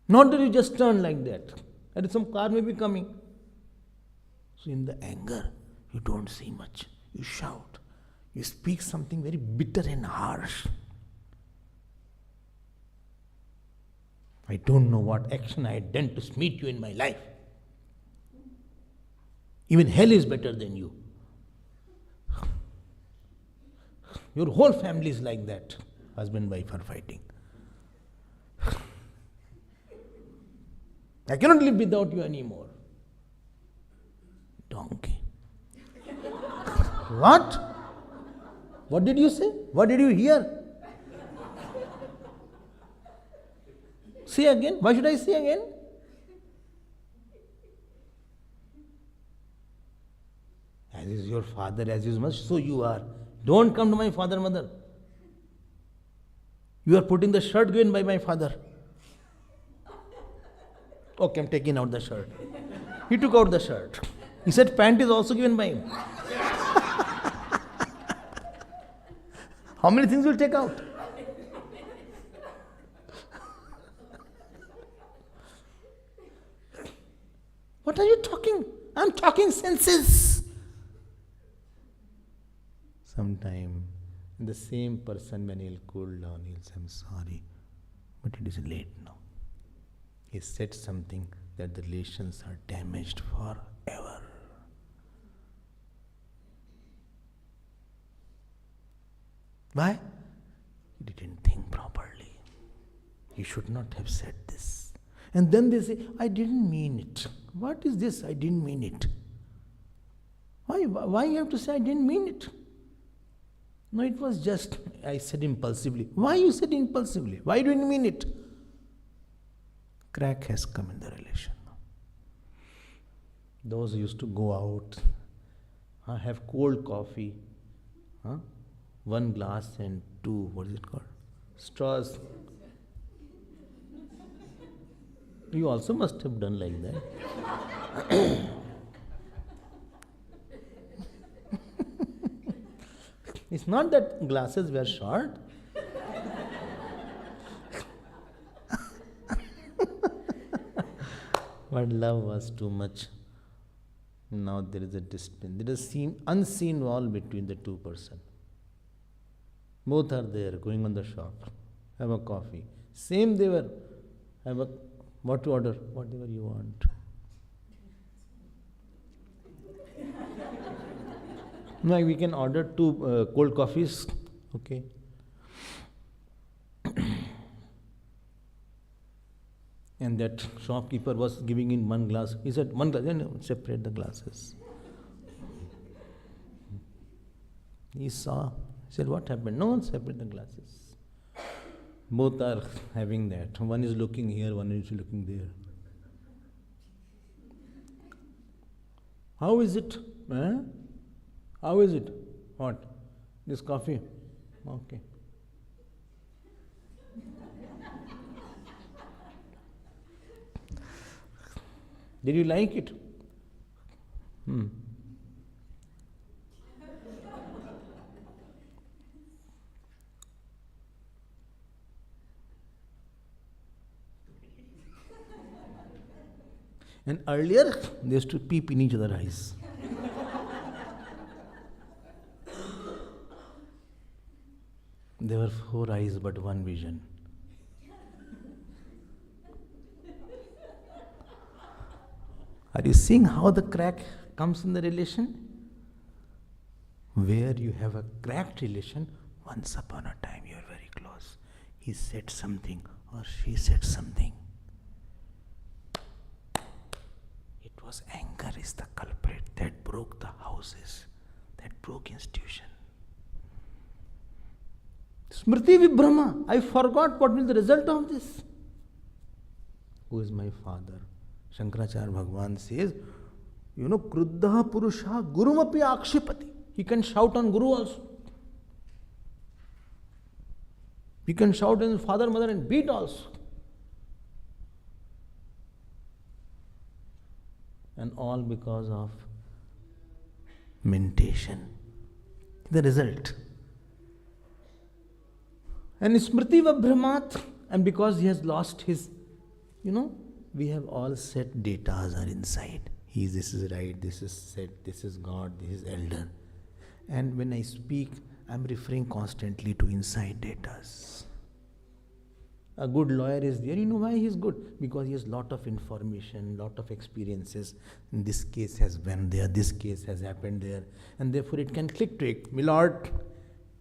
Not that you just turn like that. And some car may be coming. So in the anger, you don't see much. You shout. You speak something very bitter and harsh. I don't know what action I had done to meet you in my life. Even hell is better than you. Your whole family is like that. Husband and wife are fighting. I cannot live without you anymore. Donkey. What? What did you say? What did you hear? Say again. Why should I say again? As is your father, as is mother, so you are. Don't come to my father, mother. You are putting the shirt given by my father. Okay, I'm taking out the shirt. He took out the shirt. He said pant is also given by him. How many things will take out? What are you talking? I'm talking senses. Sometime the same person, when he'll cool down, he'll say, I'm sorry, but it is late now. He said something that the relations are damaged forever. Why? He didn't think properly. He should not have said this. And then they say, I didn't mean it. What is this? I didn't mean it. Why you have to say I didn't mean it? No, it was just, I said impulsively. Why you said impulsively? Why didn't you mean it? Crack has come in the relation. Those who used to go out, have cold coffee, 1 glass and 2, what is it called? Straws. You also must have done like that. It's not that glasses were short. But love was too much. Now there is a distance. There is an unseen wall between the two persons. Both are there, going on the shop. have a coffee. Same they were, have a, what to order? Whatever you want. No, we can order 2 cold coffees. Okay. And that shopkeeper was giving in 1 glass. He said, 1 glass, no, separate the glasses. He saw, he said, what happened? No, separate the glasses. Both are having that. One is looking here, one is looking there. How is it? Eh? How is it? What? This coffee? Okay. Did you like it? And earlier, they used to peep in each other's eyes. There were 4 eyes, but 1 vision. Are you seeing how the crack comes in the relation? Where you have a cracked relation, once upon a time you are very close. He said something or she said something. It was anger is the culprit that broke the houses, that broke institution. Smriti Vibhrama, I forgot what will the result of this. Who is my father? Shankaracharya Bhagavan says, Kruddha Purusha Gurumapi Akshipati. He can shout on Guru also. He can shout on his father, mother and beat also. And all because of mentation. The result. And Smriti Vibhramat, and because he has lost his, we have all set datas are inside. This is right, this is set, this is God, this is elder. And when I speak, I am referring constantly to inside datas. A good lawyer is there. You know why he is good? Because he has lot of information, lot of experiences. And this case has went there, this case has happened there. And therefore it can click to it. My lord,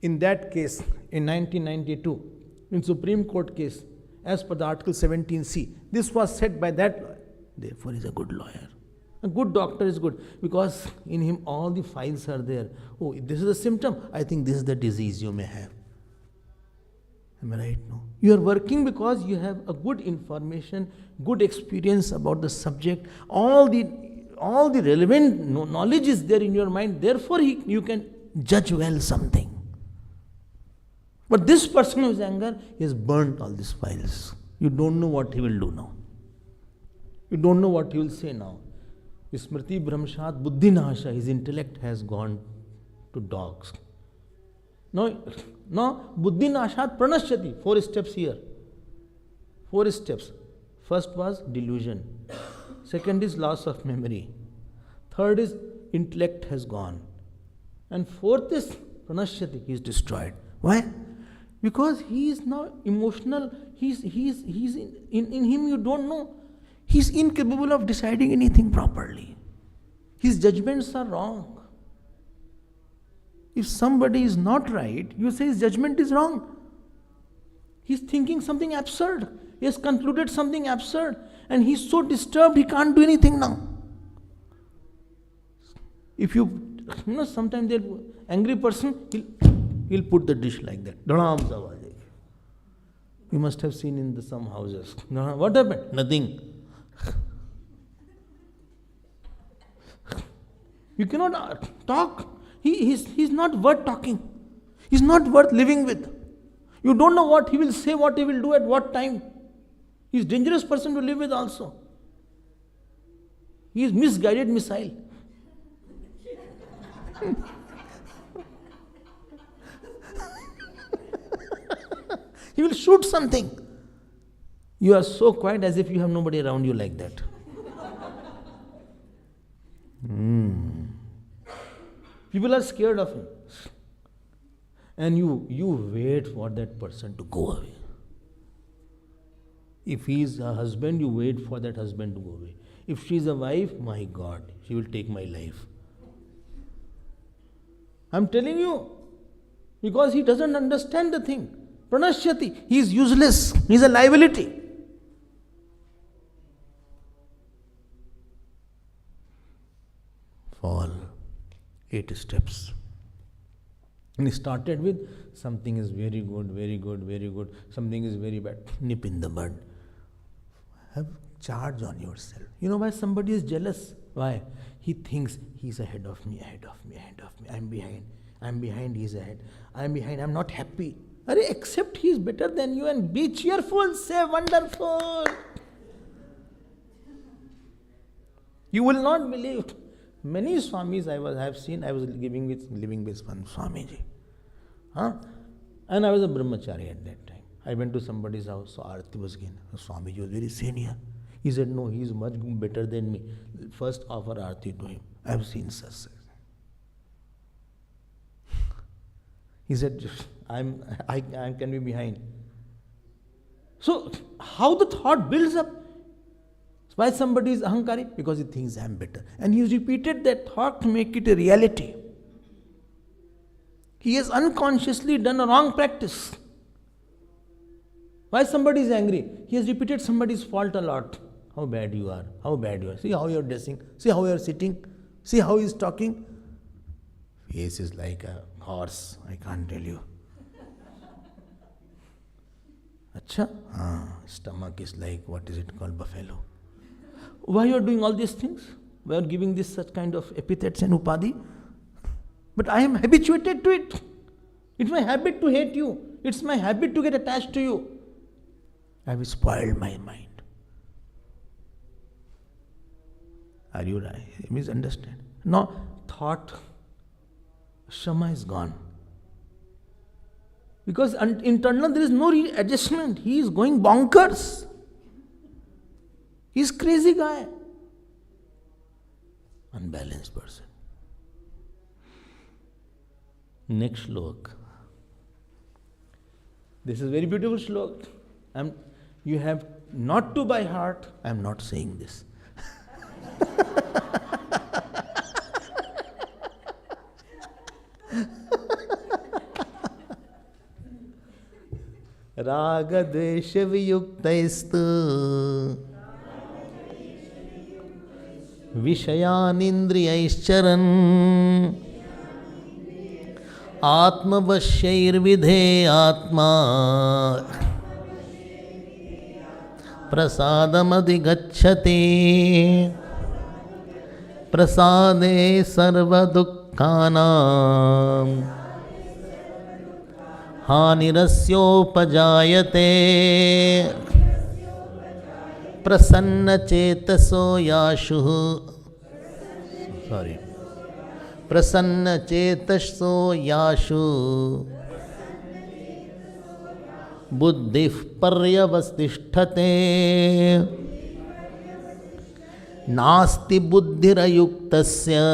in that case, in 1992, in Supreme Court case, as per the Article 17C, this was said by that lawyer. Therefore he is a good lawyer. A good doctor is good because in him all the files are there. Oh, this is a symptom. I think this is the disease you may have. Am I right? No. You are working because you have a good information, good experience about the subject. All the relevant knowledge is there in your mind. Therefore, you can judge well something. But this person who is anger, he has burnt all these files. You don't know what he will do now. You don't know what he will say now. Smriti Brahmshat Buddhi Nahasha, his intellect has gone to dogs. No, Buddhi Nashat Pranashyati. 4 steps here. 4 steps. First was delusion. Second is loss of memory. Third is intellect has gone. And fourth is Pranashyati. He is destroyed. Why? Because he is now emotional. He's in him you don't know. He is incapable of deciding anything properly. His judgments are wrong. If somebody is not right, you say his judgment is wrong. He is thinking something absurd. He has concluded something absurd. And he is so disturbed, he can't do anything now. If sometimes the angry person, he'll put the dish like that. You must have seen in some houses. What happened? Nothing. You cannot talk. He's not worth talking. He's not worth living with. You don't know what he will say, what he will do at what time. He's a dangerous person to live with also. He is misguided missile. He will shoot something. You are so quiet as if you have nobody around you like that. People are scared of him. And you wait for that person to go away. If he is a husband, you wait for that husband to go away. If she is a wife, my God, she will take my life. I'm telling you, because he doesn't understand the thing. Pranashyati, he is useless, he is a liability. Fall, 8 steps. And he started with something is very good, very good, very good, something is very bad. Nip in the bud. Have charge on yourself. You know why somebody is jealous? Why? He thinks he's ahead of me, ahead of me, ahead of me. I'm behind, he's ahead. I'm behind, I'm not happy. Accept he's better than you and be cheerful, say wonderful. You will not believe. Many Swamis I have seen, I was living with one Swamiji. And I was a brahmachari at that time. I went to somebody's house, so Aarti was again. Swamiji was very senior. He said, no, he is much better than me. First offer Aarti to him. I have seen such. He said, I can be behind. So, how the thought builds up? Why somebody is ahankari? Because he thinks I am better. And he repeated that thought to make it a reality. He has unconsciously done a wrong practice. Why somebody is angry? He has repeated somebody's fault a lot. How bad you are. How bad you are. See how you are dressing. See how you are sitting. See how he is talking. Face is like a horse. I can't tell you. Acha? Stomach is like, what is it called? Buffalo. Why you are doing all these things? Why are giving this such kind of epithets and upadhi? But I am habituated to it. It's my habit to hate you. It's my habit to get attached to you. I have spoiled my mind. Are you right? You misunderstand. No, thought, Shama is gone. Because internal there is no adjustment. He is going bonkers. He is crazy guy. Unbalanced person. Next shlok. This is very beautiful shlok. You have not to by heart. I am not saying this. Raga dvesha viyuktaistu Vishayanindriyaischaran Atmavasyairvidhe Atma Prasadamadiggachate Prasade sarvadukkanam Hanirasyopajayate Prasanna chetaso yashu Prasanna chetaso yashu Buddhif paryavastisthate Nasti buddhirayuktasya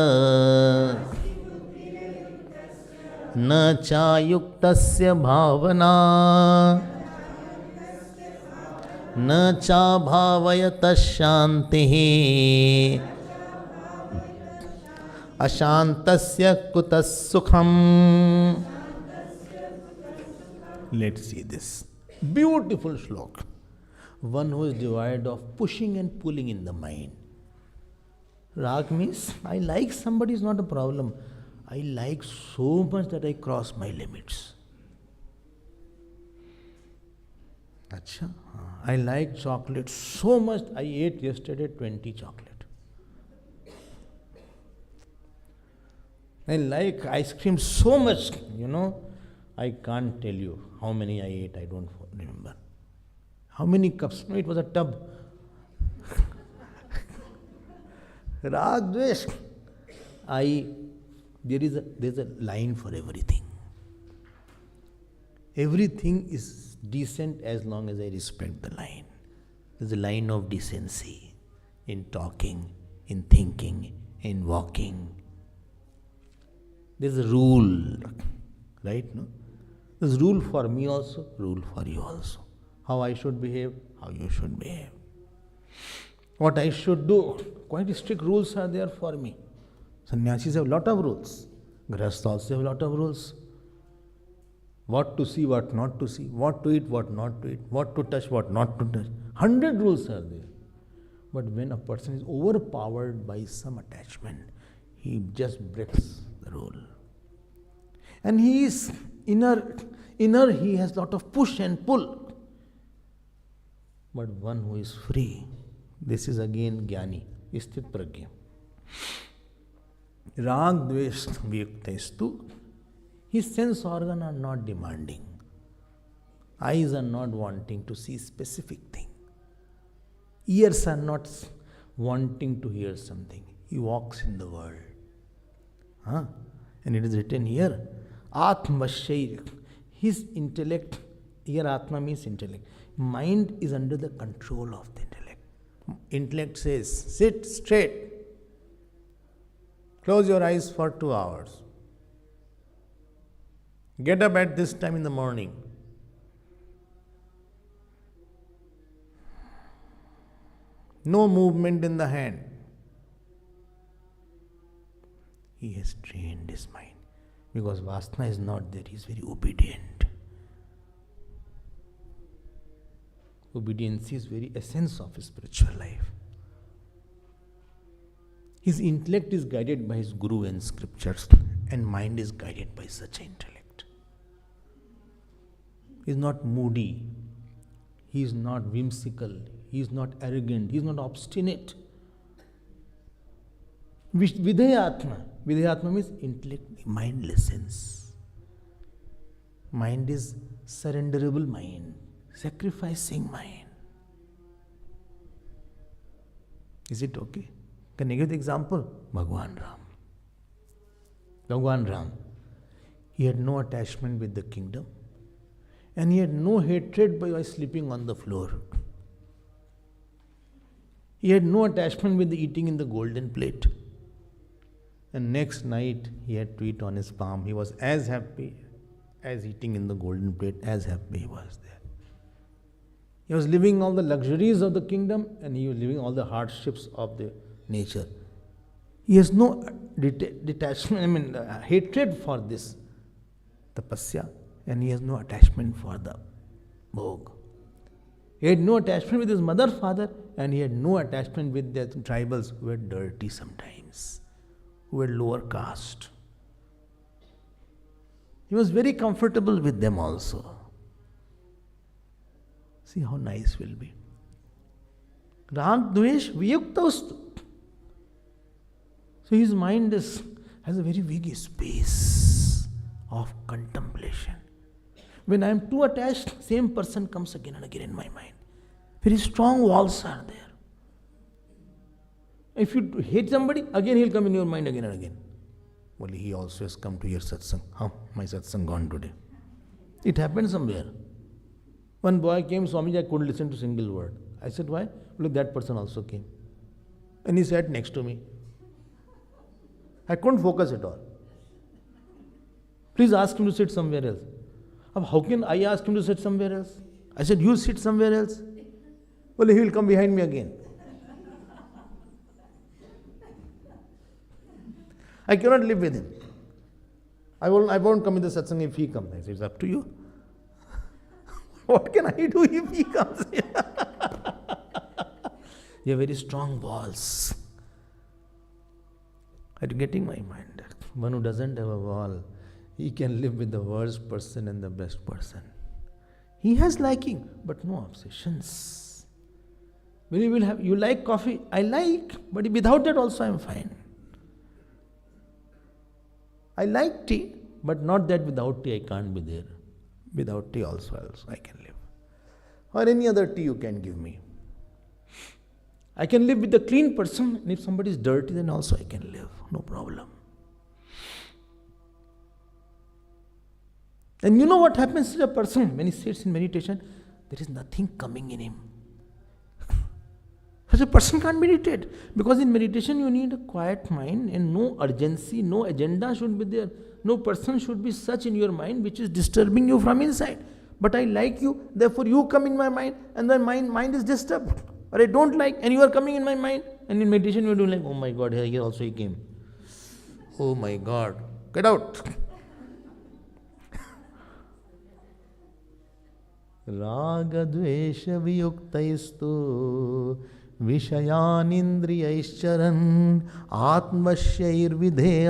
न चायुक्तस्य भावना न चाभावयतः शान्तिः अशान्तस्य कुतः सुखम्. Let's see this beautiful shlok. One who is devoid of pushing and pulling in the mind. Rag means I like somebody is not a problem. I like so much that I cross my limits. Achha. I like chocolate so much. I ate yesterday 20 chocolate. I like ice cream so much, I can't tell you how many I ate. I don't remember. How many cups? No, it was a tub. Rag, dvesh. There's a line for everything. Everything is decent as long as I respect the line. There's a line of decency in talking, in thinking, in walking. There's a rule, right? No? There's rule for me also, rule for you also. How I should behave, how you should behave, what I should do. Quite strict rules are there for me. Sannyasis have a lot of rules. Grahasthas also have a lot of rules. What to see, what not to see, what to eat, what not to eat, what to touch, what not to touch. 100 rules are there. But when a person is overpowered by some attachment, he just breaks the rule. And he is inner he has lot of push and pull. But one who is free, this is again Jnani, Sthit Prajna. Rag Dvesh Vyuktestu, his sense organs are not demanding. Eyes are not wanting to see specific thing. Ears are not wanting to hear something. He walks in the world. And it is written here, Atmashair, his intellect, here Atma means intellect. Mind is under the control of the intellect. Intellect says, sit straight. Close your eyes for 2 hours. Get up at this time in the morning. No movement in the hand. He has trained his mind. Because Vasana is not there, he is very obedient. Obedience is very essence of his spiritual life. His intellect is guided by his guru and scriptures, and mind is guided by such intellect. He is not moody, he is not whimsical, he is not arrogant, he is not obstinate. Vidayatma. Vidayatma means intellect, mind listens. Mind is surrenderable mind, sacrificing mind. Is it okay? Can I give the example? Bhagwan Ram. Bhagwan Ram. He had no attachment with the kingdom, and he had no hatred by sleeping on the floor. He had no attachment with the eating in the golden plate. And next night he had to eat on his palm. He was as happy as eating in the golden plate, as happy he was there. He was living all the luxuries of the kingdom, and he was living all the hardships of the nature. He has no detachment, hatred for this tapasya, and he has no attachment for the bhog. He had no attachment with his mother, father, and he had no attachment with the tribals who were dirty sometimes, who were lower caste. He was very comfortable with them also. See how nice will be. Rag Dvesh Vyuktastu. So his mind has a very big space of contemplation. When I am too attached, same person comes again and again in my mind. Very strong walls are there. If you hate somebody, again he'll come in your mind again and again. Well, he also has come to your satsang. How? My satsang gone today. It happened somewhere. One boy came, Swami, I couldn't listen to a single word. I said, why? Look, that person also came. And he sat next to me. I couldn't focus at all. Please ask him to sit somewhere else. How can I ask him to sit somewhere else? I said, you sit somewhere else. Well, he will come behind me again. I cannot live with him. I won't come in the satsang if he comes. I said, it's up to you. What can I do if he comes? You have very strong walls. Are you getting my mind? One who doesn't have a wall, he can live with the worst person and the best person. He has liking, but no obsessions. When you like coffee, I like, but without that also I am fine. I like tea, but not that without tea I can't be there. Without tea also I can live. Or any other tea you can give me. I can live with a clean person, and if somebody is dirty, then also I can live. No problem. And you know what happens to a person when he sits in meditation? There is nothing coming in him. Such a person can't meditate. Because in meditation you need a quiet mind and no urgency, no agenda should be there. No person should be such in your mind which is disturbing you from inside. But I like you, therefore you come in my mind, and then my mind is disturbed. Or I don't like, and you are coming in my mind. And in meditation you are doing like, oh my God, here also he came. Oh my God, get out. Raga dvesha viyuktaistu Vishayanindriyaischaran Atmasyair vidhe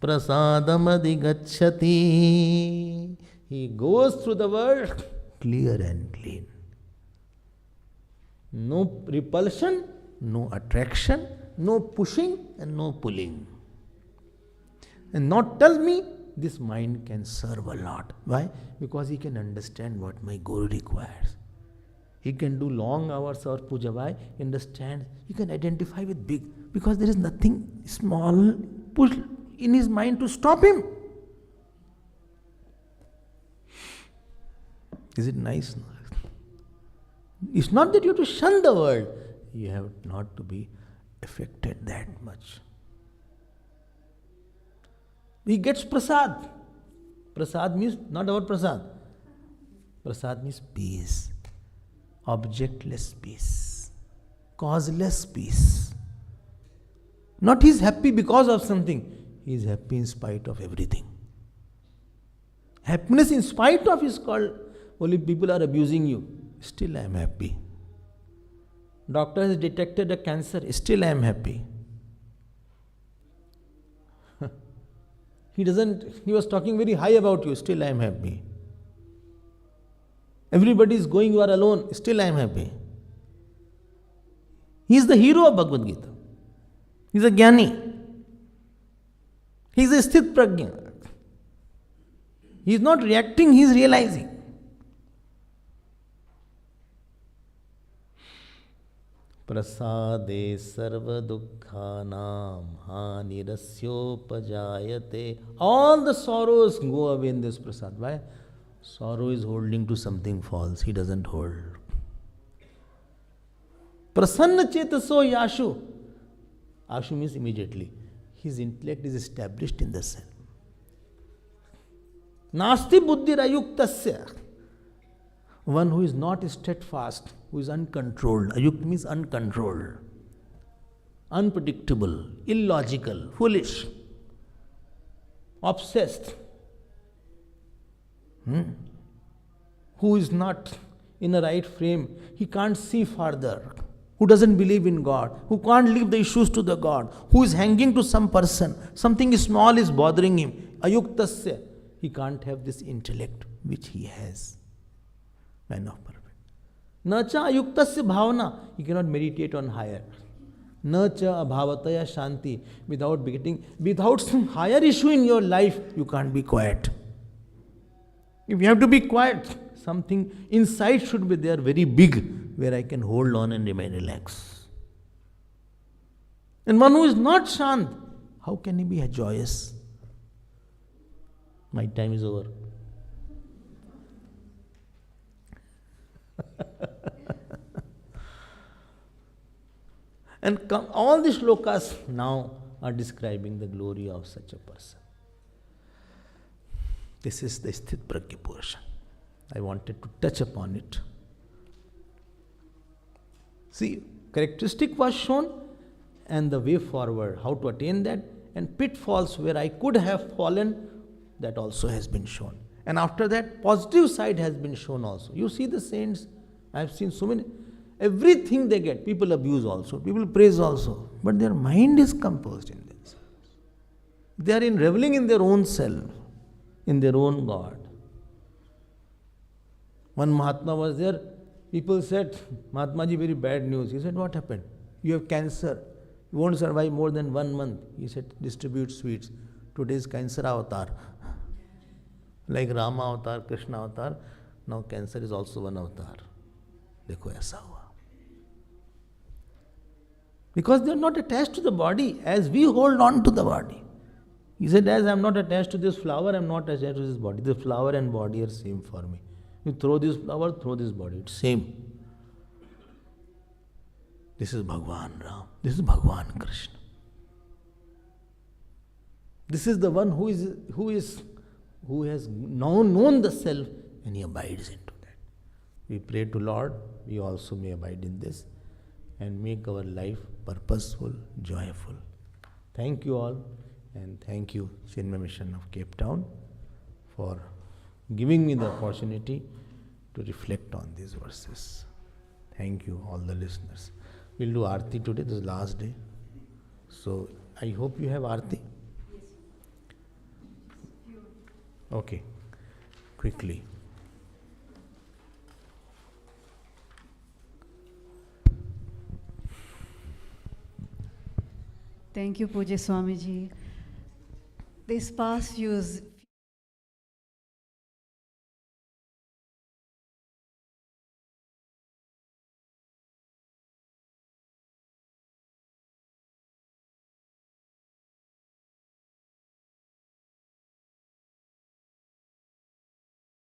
prasadam adhigacchati. He goes through the world clear and clean. No repulsion, no attraction, no pushing and no pulling. And not tell me this mind can serve a lot. Why? Because he can understand what my Guru requires. He can do long hours or puja. Why? He understands. He can identify with big. Because there is nothing small push in his mind to stop him. Is it nice? It's not that you have to shun the world. You have not to be affected that much. He gets prasad. Prasad means not about prasad. Prasad means peace. Objectless peace. Causeless peace. Not he is happy because of something. He is happy in spite of everything. Happiness in spite of is called, only people are abusing you. Still I am happy. Doctor has detected a cancer. Still I am happy. He was talking very high about you. Still I am happy. Everybody is going, you are alone. Still I am happy. He is the hero of Bhagavad Gita. He is a Jnani. He is a Sthit Prajna. He is not reacting, he is realizing. Prasade sarva dukkhanam hanirasyopajayate. All the sorrows go away in this prasad. Why? Sorrow is holding to something false. He doesn't hold. Prasanna chetaso yashu. Ashu means immediately. His intellect is established in the self. Nasti buddhirayuktasya. One who is not steadfast, who is uncontrolled. Ayukta means uncontrolled, unpredictable, illogical, foolish, obsessed. Who is not in a right frame, he can't see further. Who doesn't believe in God, who can't leave the issues to the God, who is hanging to some person, something small is bothering him. Ayuktasya, he can't have this intellect which he has. Man of perfect. Nacha ayuktasya bhavana, he cannot meditate on higher. Nacha abhavataya shanti, without some higher issue in your life, you can't be quiet. If you have to be quiet, something inside should be there very big, where I can hold on and remain relaxed. And one who is not shant, how can he be joyous? My time is over. And all these shlokas now are describing the glory of such a person. This is the Sthit Prajna portion. I wanted to touch upon it. See, characteristic was shown and the way forward, how to attain that, and pitfalls where I could have fallen, that also has been shown. And after that, positive side has been shown also. You see the saints, I have seen so many, everything they get, people abuse also, people praise also, but their mind is composed in themselves. They are reveling in their own self, in their own God. One Mahatma was there, people said, Mahatmaji, very bad news. He said, what happened? You have cancer, you won't survive more than 1 month. He said, distribute sweets. Today is cancer avatar. Like Rama avatar, Krishna avatar, now cancer is also one avatar. Dekho aisa hua. Because they are not attached to the body as we hold on to the body. He said, as I am not attached to this flower, I am not attached to this body. The flower and body are same for me. You throw this flower, throw this body. It's same. This is Bhagwan Ram. This is Bhagwan Krishna. This is the one who is who has now known the self, and he abides into that. We pray to Lord, we also may abide in this and make our life purposeful, joyful. Thank you all, and thank you, Chinmaya Mission of Cape Town, for giving me the opportunity to reflect on these verses. Thank you, all the listeners. We'll do Aarti today, this is the last day. So I hope you have Aarti. Okay, quickly. Thank you, Pujya Swamiji. These past